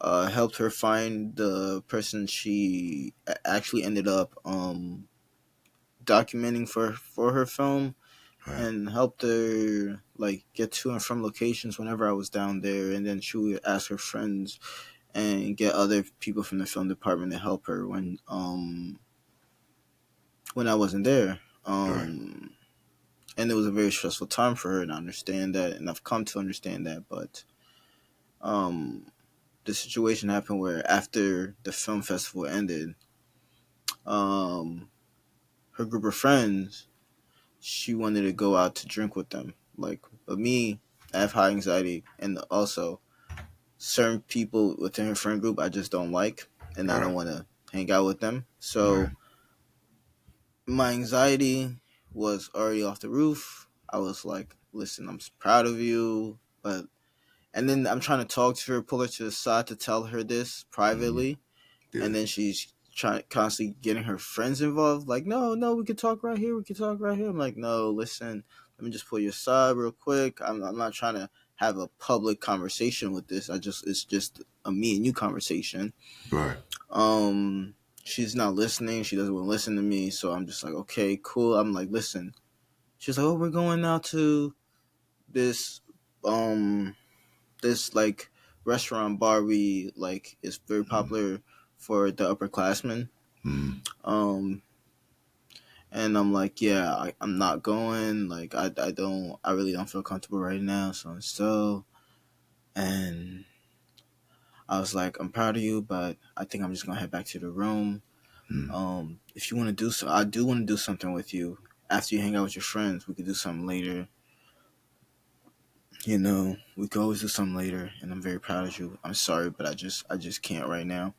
helped her find the person she actually ended up documenting for her film, Right. and helped her like get to and from locations whenever I was down there. And then she would ask her friends and get other people from the film department to help her when I wasn't there. Right. And it was a very stressful time for her, and I understand that, and I've come to understand that. But um, the situation happened where after the film festival ended, um, her group of friends, she wanted to go out to drink with them. Like, but me, I have high anxiety, and also certain people within her friend group I just don't like, and I don't Right. want to hang out with them. Right. So my anxiety was already off the roof. I was like, "Listen, I'm proud of you," but and then I'm trying to talk to her, pull her to the side to tell her this Mm-hmm. privately, Yeah. and then she's trying constantly getting her friends involved. Like, no, no, we could talk right here. We could talk right here. I'm like, no, listen, let me just pull you aside real quick. I'm not trying to have a public conversation with this. It's just a me and you conversation. Right. Um, she's not listening. She doesn't want to listen to me. So I'm just like, okay, cool. I'm like, listen. She's like, oh, we're going out to this um this like restaurant bar we like is very popular for the upperclassmen. Mm-hmm. Um, and I'm like, yeah, I'm not going. Like, I really don't feel comfortable right now. So and so, and I was like, I'm proud of you, but I think I'm just gonna head back to the room. If you want to do so, I do want to do something with you after you hang out with your friends. We could do something later. We could always do something later, and I'm very proud of you. I'm sorry, but I just can't right now.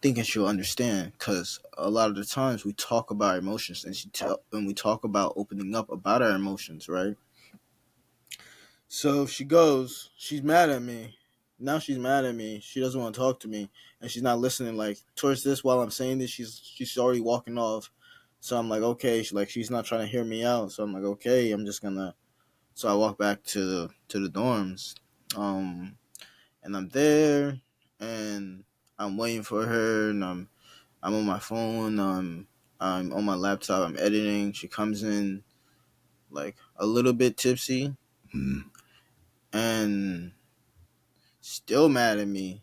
Thinking she'll understand, because a lot of the times we talk about our emotions, and when we talk about opening up about our emotions, right? So if she goes, she's mad at me. Now she's mad at me. She doesn't want to talk to me, and she's not listening. Like towards this, while I'm saying this, she's already walking off. So I'm like, okay, she's not trying to hear me out. So I'm like, okay, I'm just gonna. So I walk back to the dorms, um, and I'm there, and I'm waiting for her, and I'm on my phone. I'm on my laptop. I'm editing. She comes in like a little bit tipsy Mm-hmm. and still mad at me.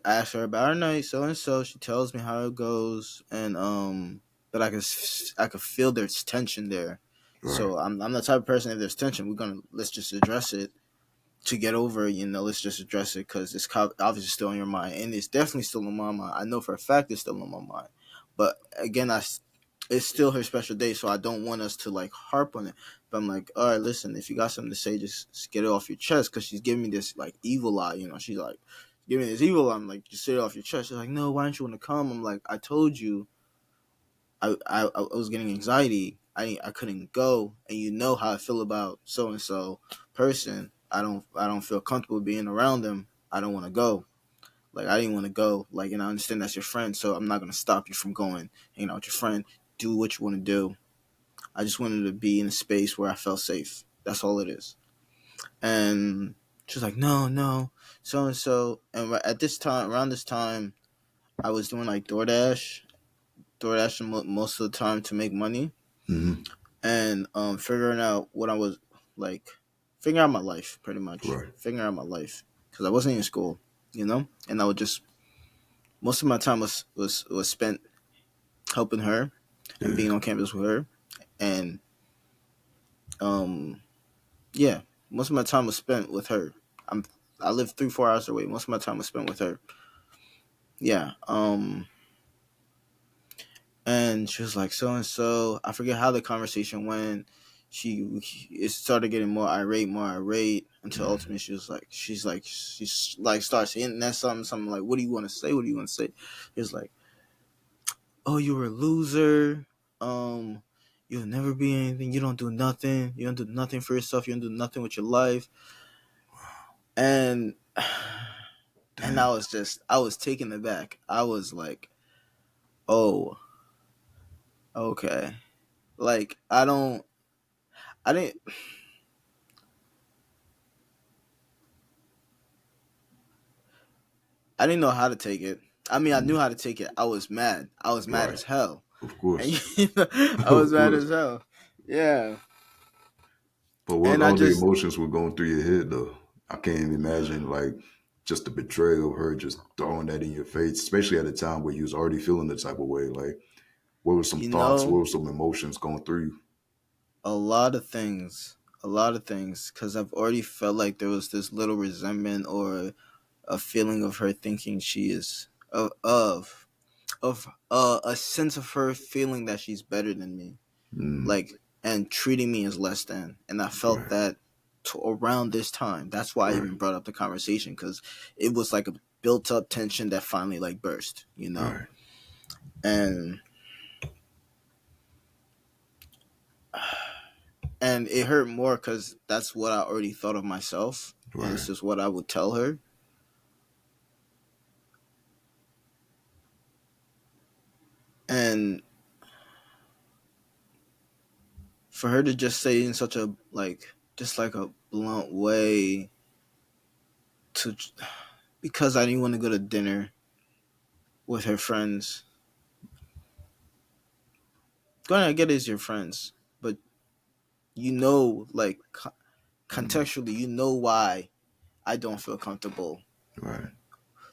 Ask her about her night, so and so. She tells me how it goes, and but I could feel there's tension there. Right. So I'm the type of person, if there's tension, let's just address it to get over it. Let's just address it because it's obviously still in your mind, and it's definitely still in my mind. I know for a fact it's still in my mind. But again, it's still her special day, so I don't want us to like harp on it. But I'm like, all right, listen, if you got something to say, just get it off your chest, because she's giving me this like evil eye. She's like giving me this evil eye. I'm like, just say it off your chest. She's like, no, why don't you want to come? I'm like, I told you, I was getting anxiety. I couldn't go, and you know how I feel about so and so person. I don't feel comfortable being around them. I don't want to go. Like I didn't want to go. Like, and I understand that's your friend, so I'm not gonna stop you from going. Hanging out with your friend. Do what you want to do. I just wanted to be in a space where I felt safe. That's all it is. And she was like, no, no, so and so. And at this time, around this time, I was doing like DoorDash most of the time to make money, Mm-hmm. and figuring out what I was like, figuring out my life, pretty much, Right. figuring out my life, because I wasn't in school, and I would just most of my time was spent helping her and Yeah. being on campus with her, and um, yeah, most of my time was spent with her. I'm I live 3-4 hours away. Most of my time was spent with her. Yeah. And she was like, so and so. I forget how the conversation went. It started getting more irate until Mm. ultimately she's like starts hinting at something like, what do you want to say? What do you want to say? It's like, oh, you were a loser. Um, you'll never be anything. You don't do nothing. You don't do nothing for yourself. You don't do nothing with your life. And and Damn. I was taken aback. I was like, oh, okay. Like I didn't I didn't know how to take it. I mean, I knew Mm. how to take it. I was mad. I was mad Right. as hell. Of And course. I was Of mad course. as hell. Yeah. But what And I all the just, emotions were going through your head though? I can't even imagine like just the betrayal of her just throwing that in your face, especially at a time where you was already feeling the type of way. Like, what were some you thoughts? What know, were some emotions going through you? a lot of things. A lot of things. Because I've already felt like there was this little resentment or a feeling of her thinking she is, a sense of her feeling that she's better than me. Mm. Like, and treating me as less than. And I felt Right. that around this time. That's why I Right. even brought up the conversation, because it was like a built up tension that finally like burst. Right. And it hurt more because that's what I already thought of myself, and Right. this is what I would tell her. And for her to just say in such a like just like a blunt way to, because I didn't want to go to dinner with her friends. Going to get is your friends, but like Mm. contextually, why I don't feel comfortable Right.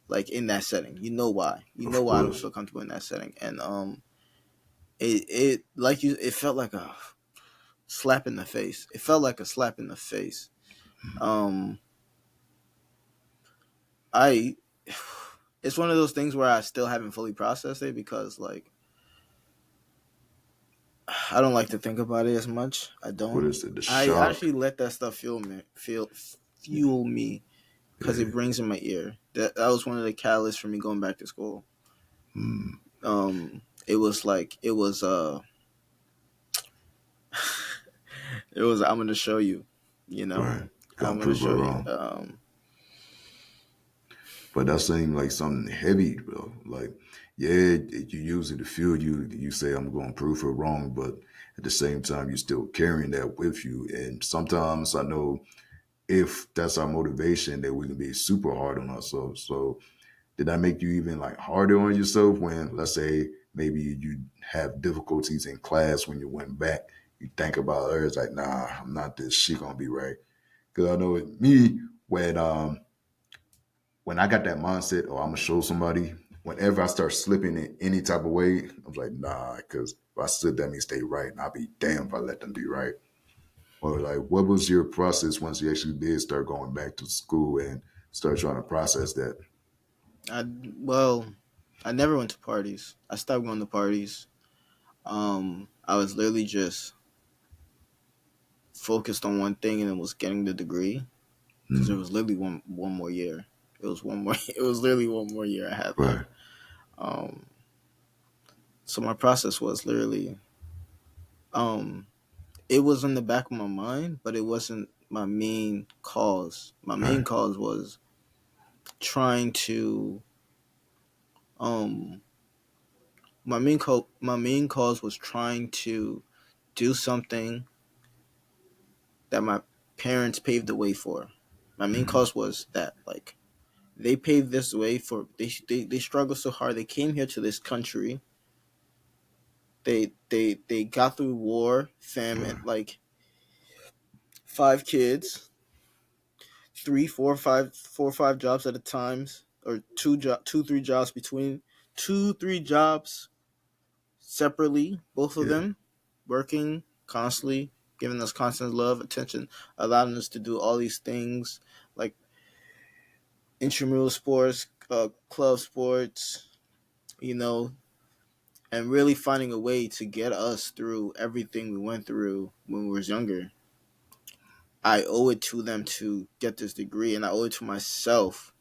like in that setting. You know why. You know Of why I don't course. feel comfortable in that setting. And it like you it felt like a slap in the face. It felt like a slap in the face. Um I it's one of those things where I still haven't fully processed it, because like I don't like to think about it as much. I What don't. is it? The I shock. actually let that stuff fuel me, because Yeah. it brings in my ear. That was one of the catalysts for me going back to school. Mm. It was like it was, I'm gonna show you, you know. Right. Gonna I'm gonna prove her show you. wrong. But that seemed like something heavy, bro. Like, yeah, you use it to fuel you. You say, I'm going to prove her wrong. But at the same time, you're still carrying that with you. And sometimes I know if that's our motivation, that we can be super hard on ourselves. So did that make you even like harder on yourself when, let's say, maybe you have difficulties in class when you went back? You think about her, it's like, nah, I'm not this. She gonna be right. Because I know with me, when I got that mindset, or I'm gonna show somebody, whenever I start slipping in any type of way, I'm like, nah, because if I slip, that means stay right. And I'll be damned if I let them be right. Or like, what was your process once you actually did start going back to school and start trying to process that? I well, I never went to parties. I stopped going to parties. I was literally just focused on one thing, and it was getting the degree, because there Mm, was literally one more year. It was one more. It was literally one more year I had left. right, Um, so my process was literally, um, it was in the back of my mind, but it wasn't my main cause. My main right, cause was trying to. Um, my main cause was trying to do something that my parents paved the way for. My main Mm, cause was that, like, they paved this way for they struggled so hard. They came here to this country. They got through war, famine, right. like five kids, three, four, five, four, five jobs at a time, or two, three jobs between two, three jobs separately, both of Yeah. them working constantly, giving us constant love, attention, allowing us to do all these things like intramural sports, club sports, you know, and really finding a way to get us through everything we went through when we was younger. I owe it to them to get this degree, and I owe it to myself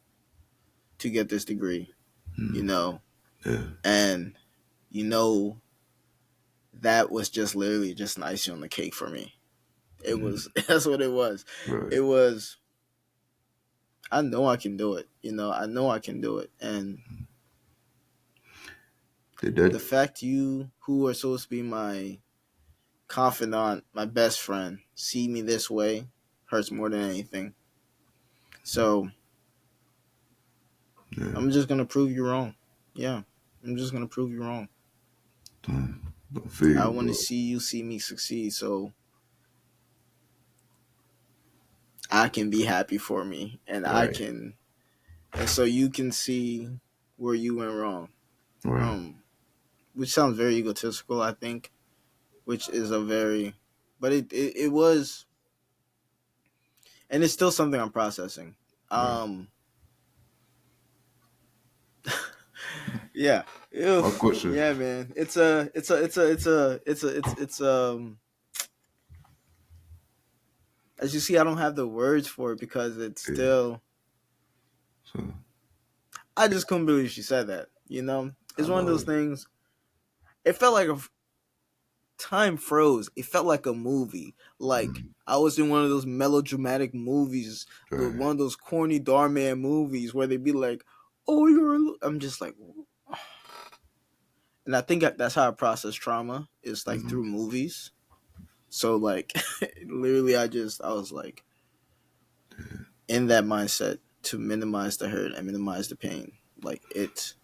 to get this degree, you Mm, know. yeah. And you know, that was just literally just an icing on the cake for me. It Mm, was that's what it was. right. It was I know I can do it. You know, I know I can do it. And Did the that? fact you who are supposed to be my confidant, my best friend, see me this way hurts more than anything. So Yeah. I'm just gonna prove you wrong. Yeah. I'm just gonna prove you wrong. I feel I you, wanna bro. see you see me succeed so I can be happy for me Right. and so you can see where you went wrong. Right. Um which sounds very egotistical, I think, which is a very but it was and it's still something I'm processing. Right. Um yeah. My Oof. question. Yeah, man. It's as you see, I don't have the words for it because it's Yeah. still. So I just couldn't believe she said that. You know, I it's one of know those it. things. It felt like a time froze. It felt like a movie. Like Mm, I was in one of those melodramatic movies, right. one of those corny Darman movies where they'd be like, "Oh, you're." I'm just like, and I think that's how I process trauma is like through Mm, movies. So like, literally, I was like in that mindset to minimize the hurt and minimize the pain. Like it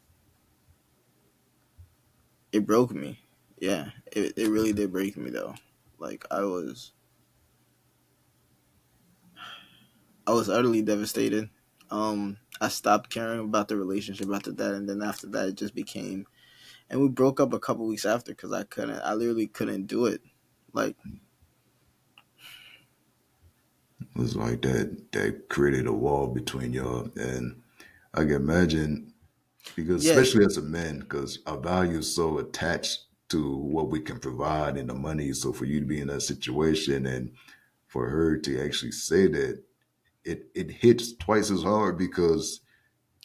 broke me. Yeah, it really did break me though. Like I was utterly devastated. I stopped caring about the relationship after that, and then after that, it just became. And we broke up a couple weeks after because I couldn't. I literally couldn't do it. Like, it was like that created a wall between y'all, and I can imagine because yeah, especially as a man, because our value is so attached to what we can provide and the money. So for you to be in that situation and for her to actually say that, it hits twice as hard because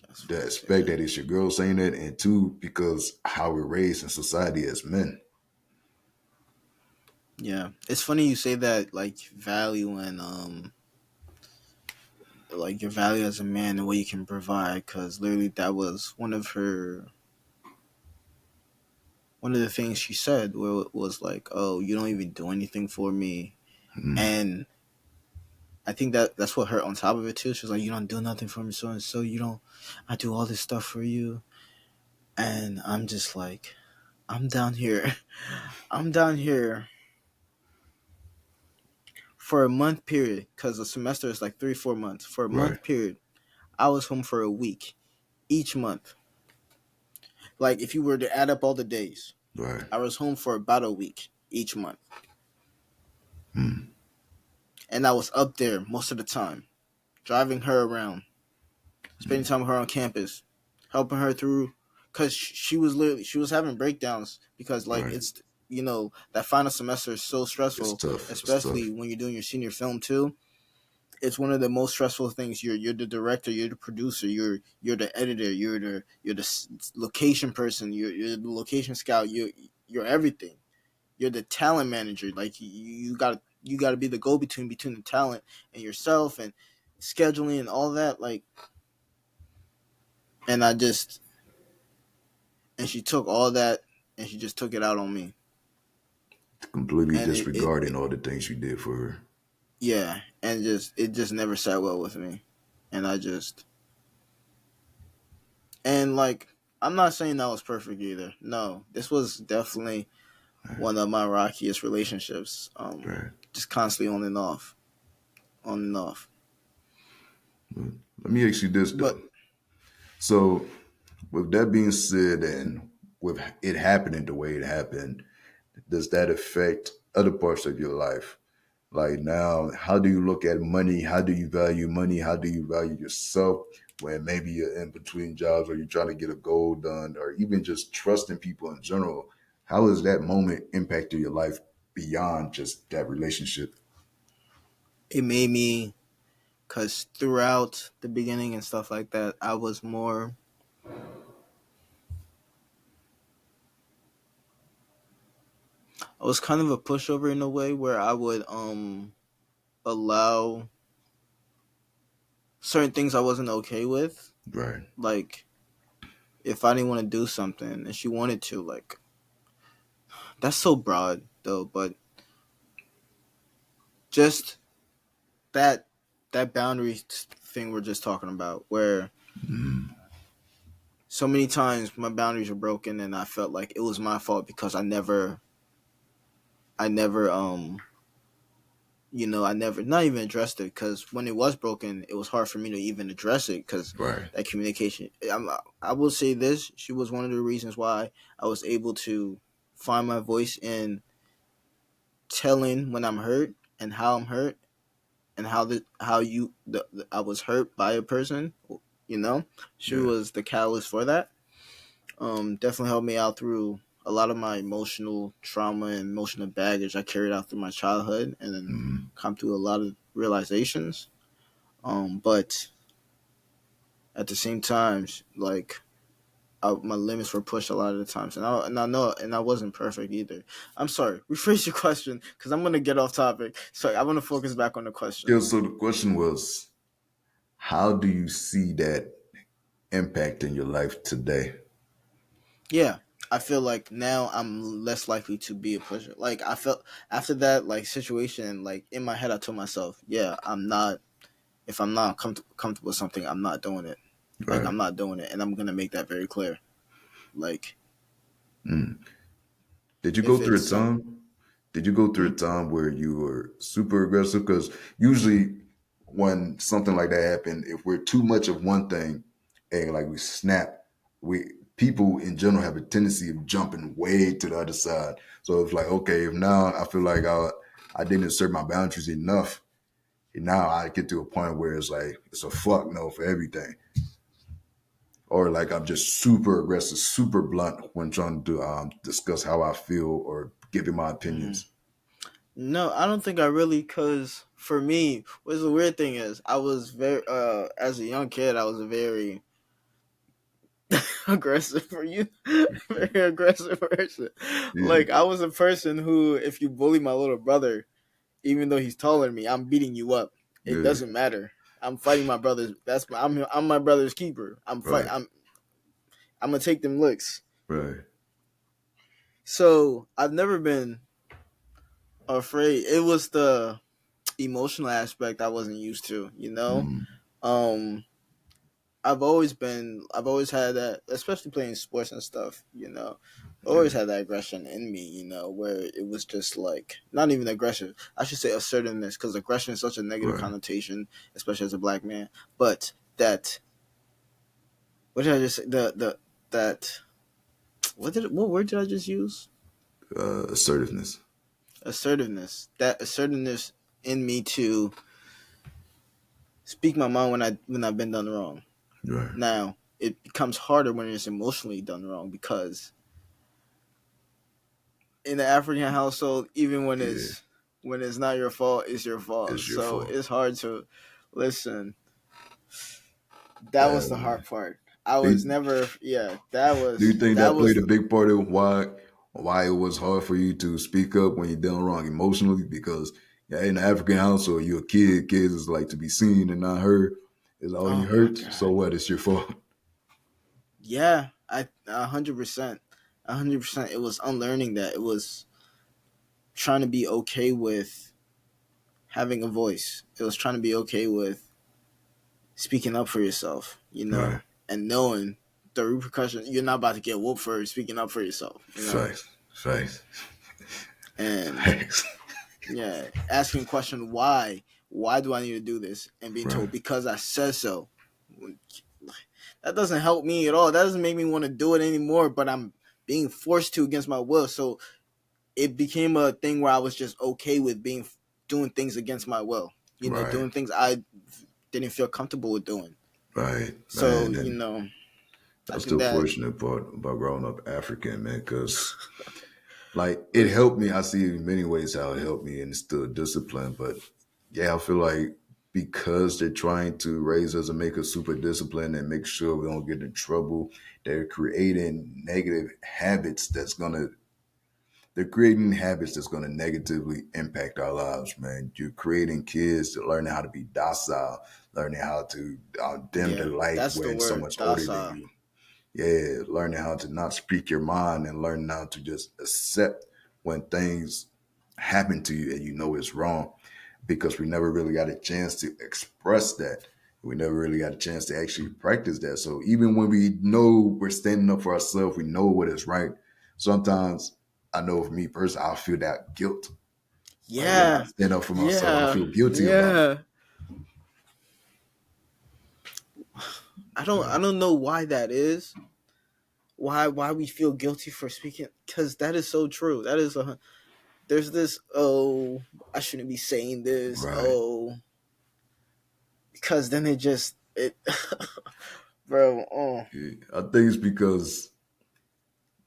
that's the facts. aspect Yeah, that it's your girl saying it, and two, because how we're raised in society as men. yeah. It's funny you say that. Like value and like your value as a man and what you can provide. Because literally, that was one of the things she said. Where it was like, "Oh, you don't even do anything for me," Mm, and I think that's what hurt on top of it too. She was like, "You don't do nothing for me, so and so. You don't. I do all this stuff for you." And I'm just like, I'm down here. I'm down here for a month period because the semester is like 3, 4 months. For a right, month period, I was home for a week each month. Like if you were to add up all the days, right. I was home for about a week each month, Mm, and I was up there most of the time, driving her around, spending mm, time with her on campus, helping her through, because she was having breakdowns because like right. it's that final semester is so It's stressful, tough. It's especially tough. when you're doing your senior film too. It's one of the most stressful things. You're the director, you're the producer, you're the editor, you're the location person, you're the location scout, you're everything. You're the talent manager. Like you got to be the go between the talent and yourself and scheduling and all that. Like, and I just and she took all that and she just took it out on me. Completely And disregarding all the things you did for her. yeah, and just it just never sat well with me, and I just and like I'm not saying that was perfect either. No, this was definitely Right, one of my rockiest relationships. right. Just constantly on and off, on and off. But let me ask you this But though. So, with that being said, and with it happening the way it happened, does that affect other parts of your life? Like now, how do you look at money? How do you value money? How do you value yourself when maybe you're in between jobs or you're trying to get a goal done or even just trusting people in general? How has that moment impacted your life beyond just that relationship? it made me, because throughout the beginning and stuff like that, I was kind of a pushover in a way where I would allow certain things I wasn't okay with. Right, Like if I didn't want to do something and she wanted to, like that's so broad though, but just that that boundary thing we're just talking about, where so many times my boundaries were broken and I felt like it was my fault because I never not even addressed it, because when it was broken it was hard for me to even address it because right, that communication. I will say this: she was one of the reasons why I was able to find my voice in telling when I'm hurt and how I'm hurt and I was hurt by a person. You know, she yeah, was the catalyst for that. Definitely helped me out through a lot of my emotional trauma and emotional baggage I carried out through my childhood, and then mm-hmm. come through a lot of realizations. But at the same time, like my limits were pushed a lot of the times, and I know, and I wasn't perfect either. I'm sorry. Rephrase your question because I'm gonna get off topic. Sorry, I want to focus back on the question. Yeah. So the question was, how do you see that impacting your life today? Yeah, I feel like now I'm less likely to be a pusher. Like I felt after that like situation, like in my head, I told myself, yeah, I'm not. If I'm not comfortable with something, I'm not doing it. Like Right. I'm not doing it, and I'm gonna make that very clear. Like Mm. Did you go if through it's a some, time? Did you go through hmm? a time where you were super aggressive? Because usually, when something like that happened, if we're too much of one thing, and like we snap, we people in general have a tendency of jumping way to the other side. So it's like, okay, if now I feel like I didn't assert my boundaries enough, and now I get to a point where it's like it's a fuck no for everything, or like I'm just super aggressive, super blunt when trying to discuss how I feel or giving my Hmm. opinions. No, I don't think I really. Cause for me, what's the weird thing is, I was very as a young kid, I was a very aggressive for you, very aggressive person. Yeah, Like I was a person who, if you bully my little brother, even though he's taller than me, I'm beating you up. It yeah, doesn't matter. I'm fighting my brothers. I'm my brother's keeper. right, I'm gonna take them licks. right, So I've never been afraid. It was the emotional aspect I wasn't used to. mm, Um, I've always had that, especially playing sports and stuff. Always yeah, had that aggression in me. Where it was just like not even aggression. I should say assertiveness, because aggression is such a negative right. connotation, especially as a black man. But that, what did I just say? The that what word did I just use? Assertiveness. Assertiveness. That assertiveness in me to speak my mind when I've been done wrong. Right. Now it becomes harder when it's emotionally done wrong, because in the African household, even Yeah, when it's not your fault, it's your fault. it's your So fault. it's hard to listen. That was the Man. hard part. I Do was you, never, yeah. do you think That that played was a big part of why it was hard for you to speak up when you're done wrong emotionally? Because yeah, in the African household, you're a kid. Kids is like to be seen and not heard. Is all you oh my hurt. So god, what? It's your fault. yeah. I 100%, 100%. It was unlearning that. It was trying to be okay with having a voice. It was trying to be okay with speaking up for yourself, Right. and knowing the repercussions. You're not about to get whooped for speaking up for yourself. Facts. Facts. And Facts. yeah, asking the question why? Why do I need to do this? And being Right. told because I said so. That doesn't help me at all. That doesn't make me want to do it anymore. But I'm being forced to against my will. So it became a thing where I was just okay with being doing things against my will. Right. Doing things I didn't feel comfortable with doing. Right. So Man. And I that's think the that fortunate part about growing up African, man, because like it helped me. I see in many ways how it helped me and instill discipline. But yeah, I feel like because they're trying to raise us and make us super disciplined and make sure we don't get in trouble, they're creating negative habits they're creating habits that's gonna negatively impact our lives, man. You're creating kids that learning how to be docile, learning how to dim the yeah, light that's the when so word much older than docile. you. Yeah, learning how to not speak your mind and learning how to just accept when things happen to you and you know it's wrong because we never really got a chance to express that. We never really got a chance to actually practice that. So even when we know we're standing up for ourselves, we know what is right. Sometimes I know for me personally, I feel that guilt. Like when I Yeah, stand up for myself, I yeah, feel guilty about it. yeah. I don't know why that is. Why we feel guilty for speaking? Because that is so true. That is a there's this I shouldn't be saying this Right. because then it bro Yeah. I think it's because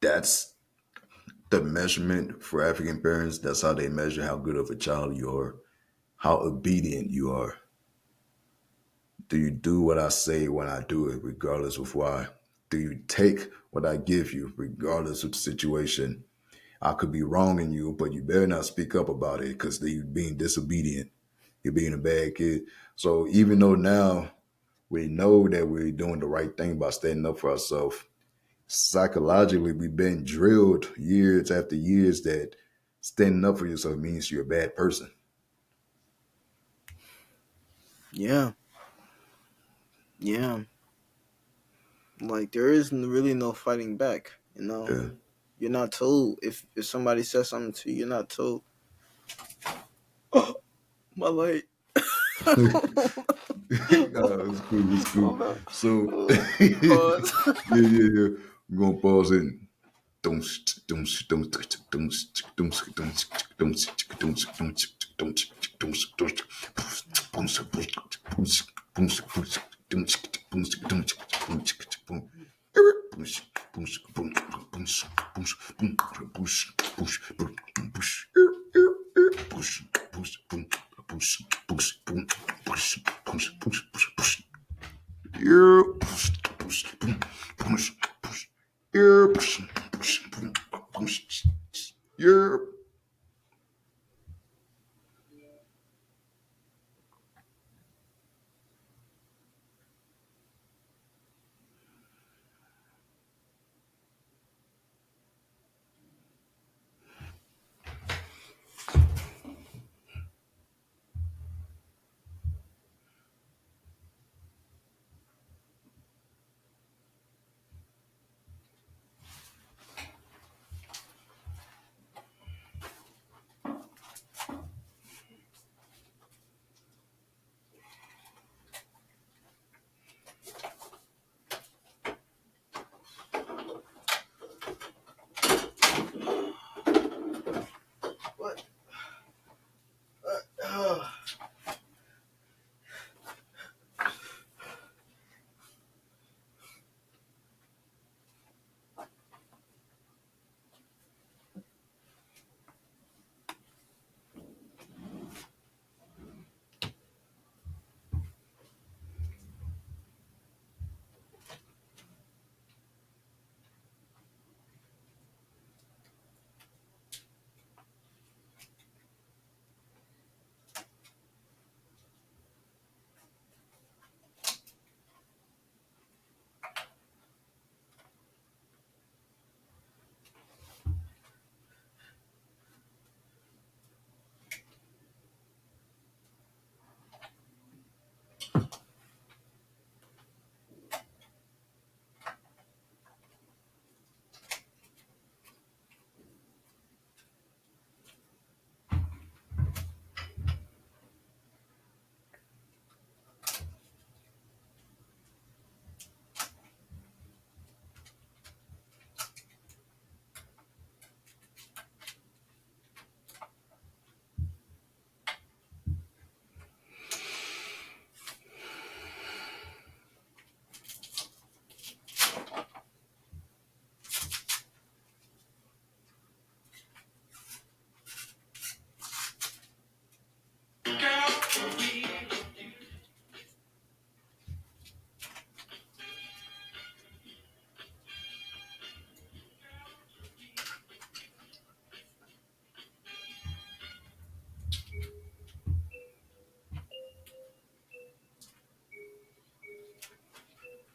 that's the measurement for African parents. That's how they measure how good of a child you are, how obedient you are. Do you do what I say when I do it, regardless of why? Do you take what I give you, regardless of the situation? I could be wronging you, but you better not speak up about it because you're being disobedient. You're being a bad kid. So even though now we know that we're doing the right thing by standing up for ourselves, psychologically we've been drilled years after years that standing up for yourself means you're a bad person. yeah, yeah. Like there is really no fighting back. Yeah. You're not told if somebody says something to you. You're not told. My light. No, it's cool. It's cool. Hold on. So, Pause. yeah. We're gonna pause it. Don't. Yeah.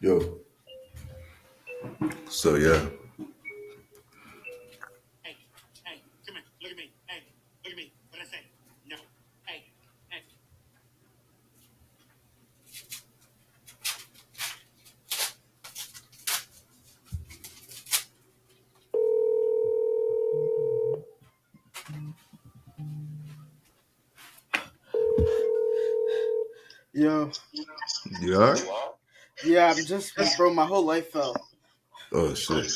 Yo. So yeah. Yo, You alright? yeah, I'm just, bro, my whole life fell. Oh shit.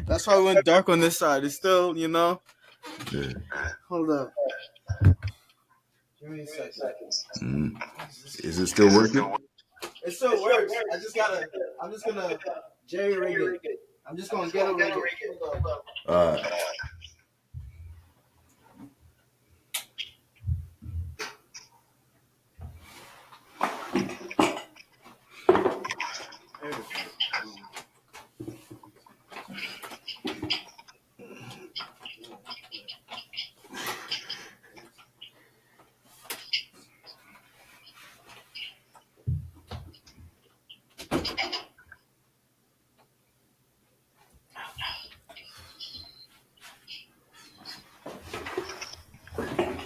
That's why I went dark on this side. It's still, Yeah. hold up. Give me a second. Mm. What is this Is cable? it still working? It still works. I'm just gonna jerry rig it. I'm just gonna ghetto rig it. Hold up. Alright. There we go.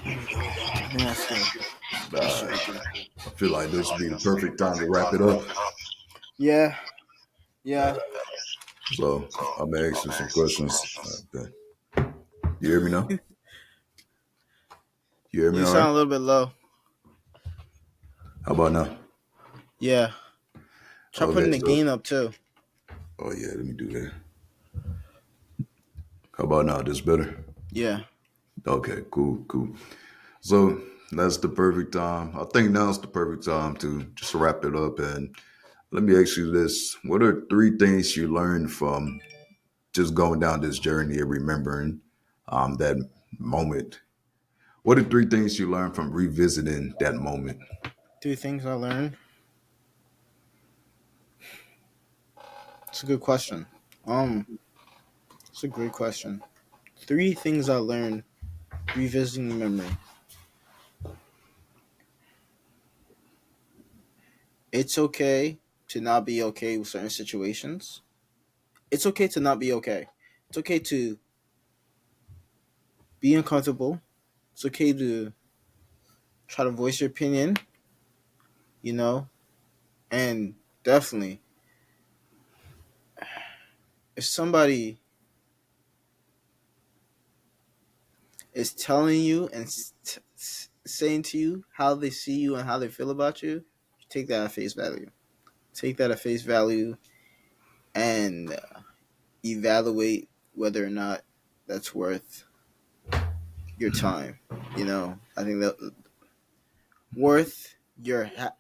There we go. I think that's good. That should be Alright. good. I feel like this would be the perfect time to wrap it up. Yeah, yeah. So I'm gonna ask you some questions. Okay. You hear me now? You hear me You all right? sound a little bit low. How about now? Yeah. Try Okay, putting the so gain up too. oh yeah, let me do that. How about now? This better? Yeah. Okay, cool, cool. So that's the perfect time. I think now's the perfect time to just wrap it up. And let me ask you this. What are three things you learned from just going down this journey and remembering that moment? What are three things you learned from revisiting that moment? Three things I learned. It's a good question. Um, it's a great question. Three things I learned revisiting memory. It's okay to not be okay with certain situations. It's okay to not be okay. It's okay to be uncomfortable. It's okay to try to voice your opinion, you know, and definitely if somebody is telling you and saying to you how they see you and how they feel about you, take that at face value. Take that at face value and evaluate whether or not that's worth your time. I think that worth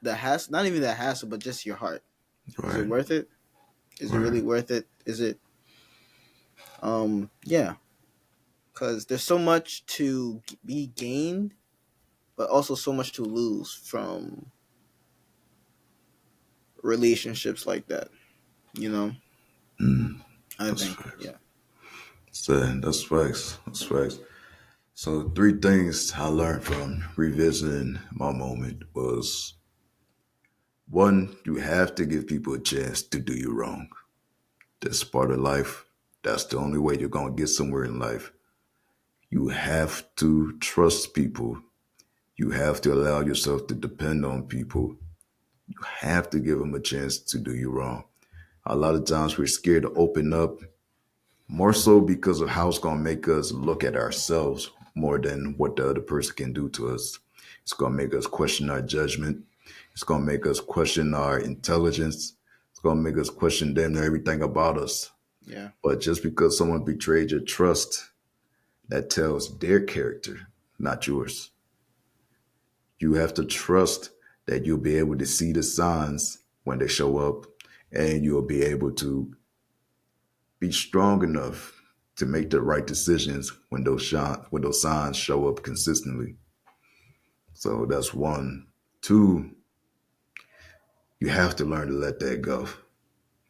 the hassle, not even the hassle, but just your heart. Is it Right, worth it? Is it right. really worth it? Is it? Yeah, because there's so much to be gained, but also so much to lose from relationships like that. You know, Mm, I that's think, facts. yeah. So that's facts. That's facts. So three things I learned from revisiting my moment was one, you have to give people a chance to do you wrong. That's part of life. That's the only way you're gonna get somewhere in life. You have to trust people. You have to allow yourself to depend on people. You have to give them a chance to do you wrong. A lot of times we're scared to open up, more so because of how it's gonna make us look at ourselves more than what the other person can do to us. It's gonna make us question our judgment. It's gonna make us question our intelligence. It's gonna make us question damn near everything about us. Yeah. But just because someone betrayed your trust, that tells their character, not yours. You have to trust that you'll be able to see the signs when they show up, and you'll be able to be strong enough to make the right decisions when those signs show up consistently. So that's one. Two, you have to learn to let that go,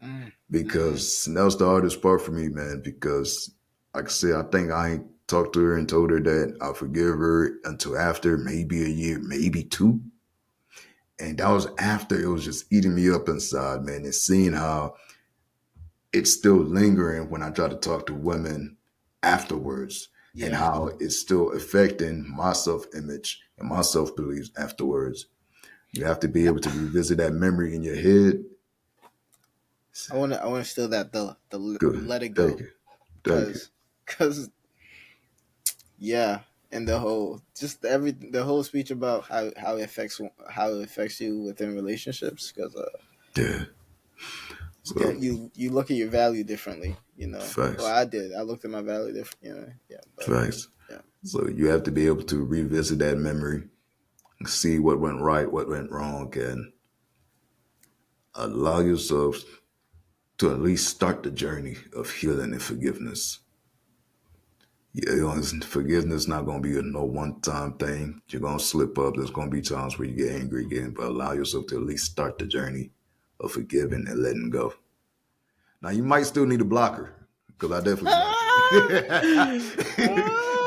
Mm, mm, because that was the hardest part for me, man. Because like I said, I think I ain't talked to her and told her that I forgive her until after maybe a year, maybe two. And that was after it was just eating me up inside, man, and seeing how it's still lingering when I try to talk to women afterwards, and Yeah. how it's still affecting my self image and my self beliefs afterwards. You have to be able to revisit that memory in your head. I wanna steal that the Good. let it Thank go, you. Thank you. cause yeah, and the whole just the whole speech about how it affects you within relationships, because Yeah. So, you look at your value differently, Well, facts. I did. I looked at my value different, Yeah, but Facts. yeah. So you have to be able to revisit that memory, see what went right, what went wrong, and allow yourself to at least start the journey of healing and forgiveness. Yeah, forgiveness not gonna be a no one time thing. You're gonna slip up. There's gonna be times where you get angry again, but allow yourself to at least start the journey of forgiving and letting go. Now you might still need a blocker because I definitely blocked you.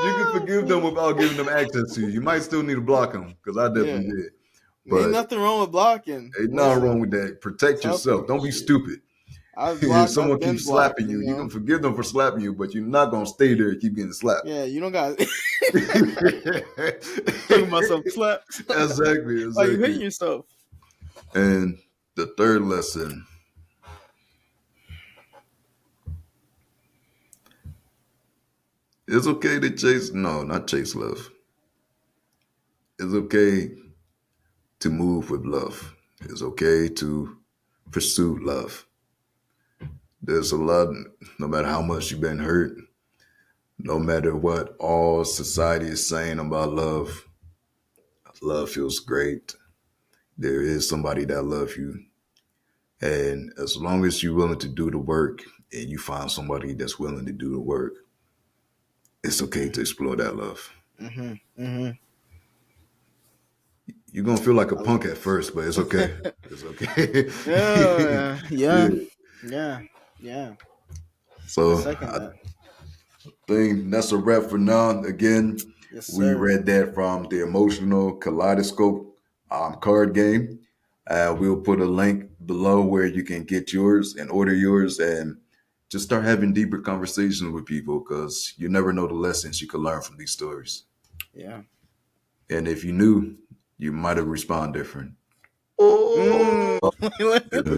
You can forgive them without giving them access to you. You might still need to block them because I definitely Yeah, did. ain't But nothing wrong with blocking. ain't nothing wrong Listen, with that. Protect tell yourself. people Don't be shit. stupid. I've If blocked. I've someone been keeps blocked. slapping you, you can forgive them for slapping you, but you're not gonna stay there and keep getting slapped. Yeah, you don't got Exactly, talking about some slaps. Why you exactly. hitting yourself? And the third lesson, it's okay to chase, no, not chase love. It's okay to move with love. It's okay to pursue love. There's a lot, no matter how much you've been hurt, no matter what all society is saying about love, love feels great. There is somebody that loves you. And as long as you're willing to do the work and you find somebody that's willing to do the work, it's okay to explore that love. Mm-hmm. Mm-hmm. You're gonna feel like a I punk love at first, but it's okay. it. It's okay. Yeah, Yeah. yeah, yeah, yeah. I So second I that. think that's a wrap for now. Again, Yes, we sir. read that from the Emotional Kaleidoscope card game. We'll put a link below where you can get yours and order yours and just start having deeper conversations with people because you never know the lessons you can learn from these stories. Yeah. And if you knew, you might have responded different. Mm. Oh,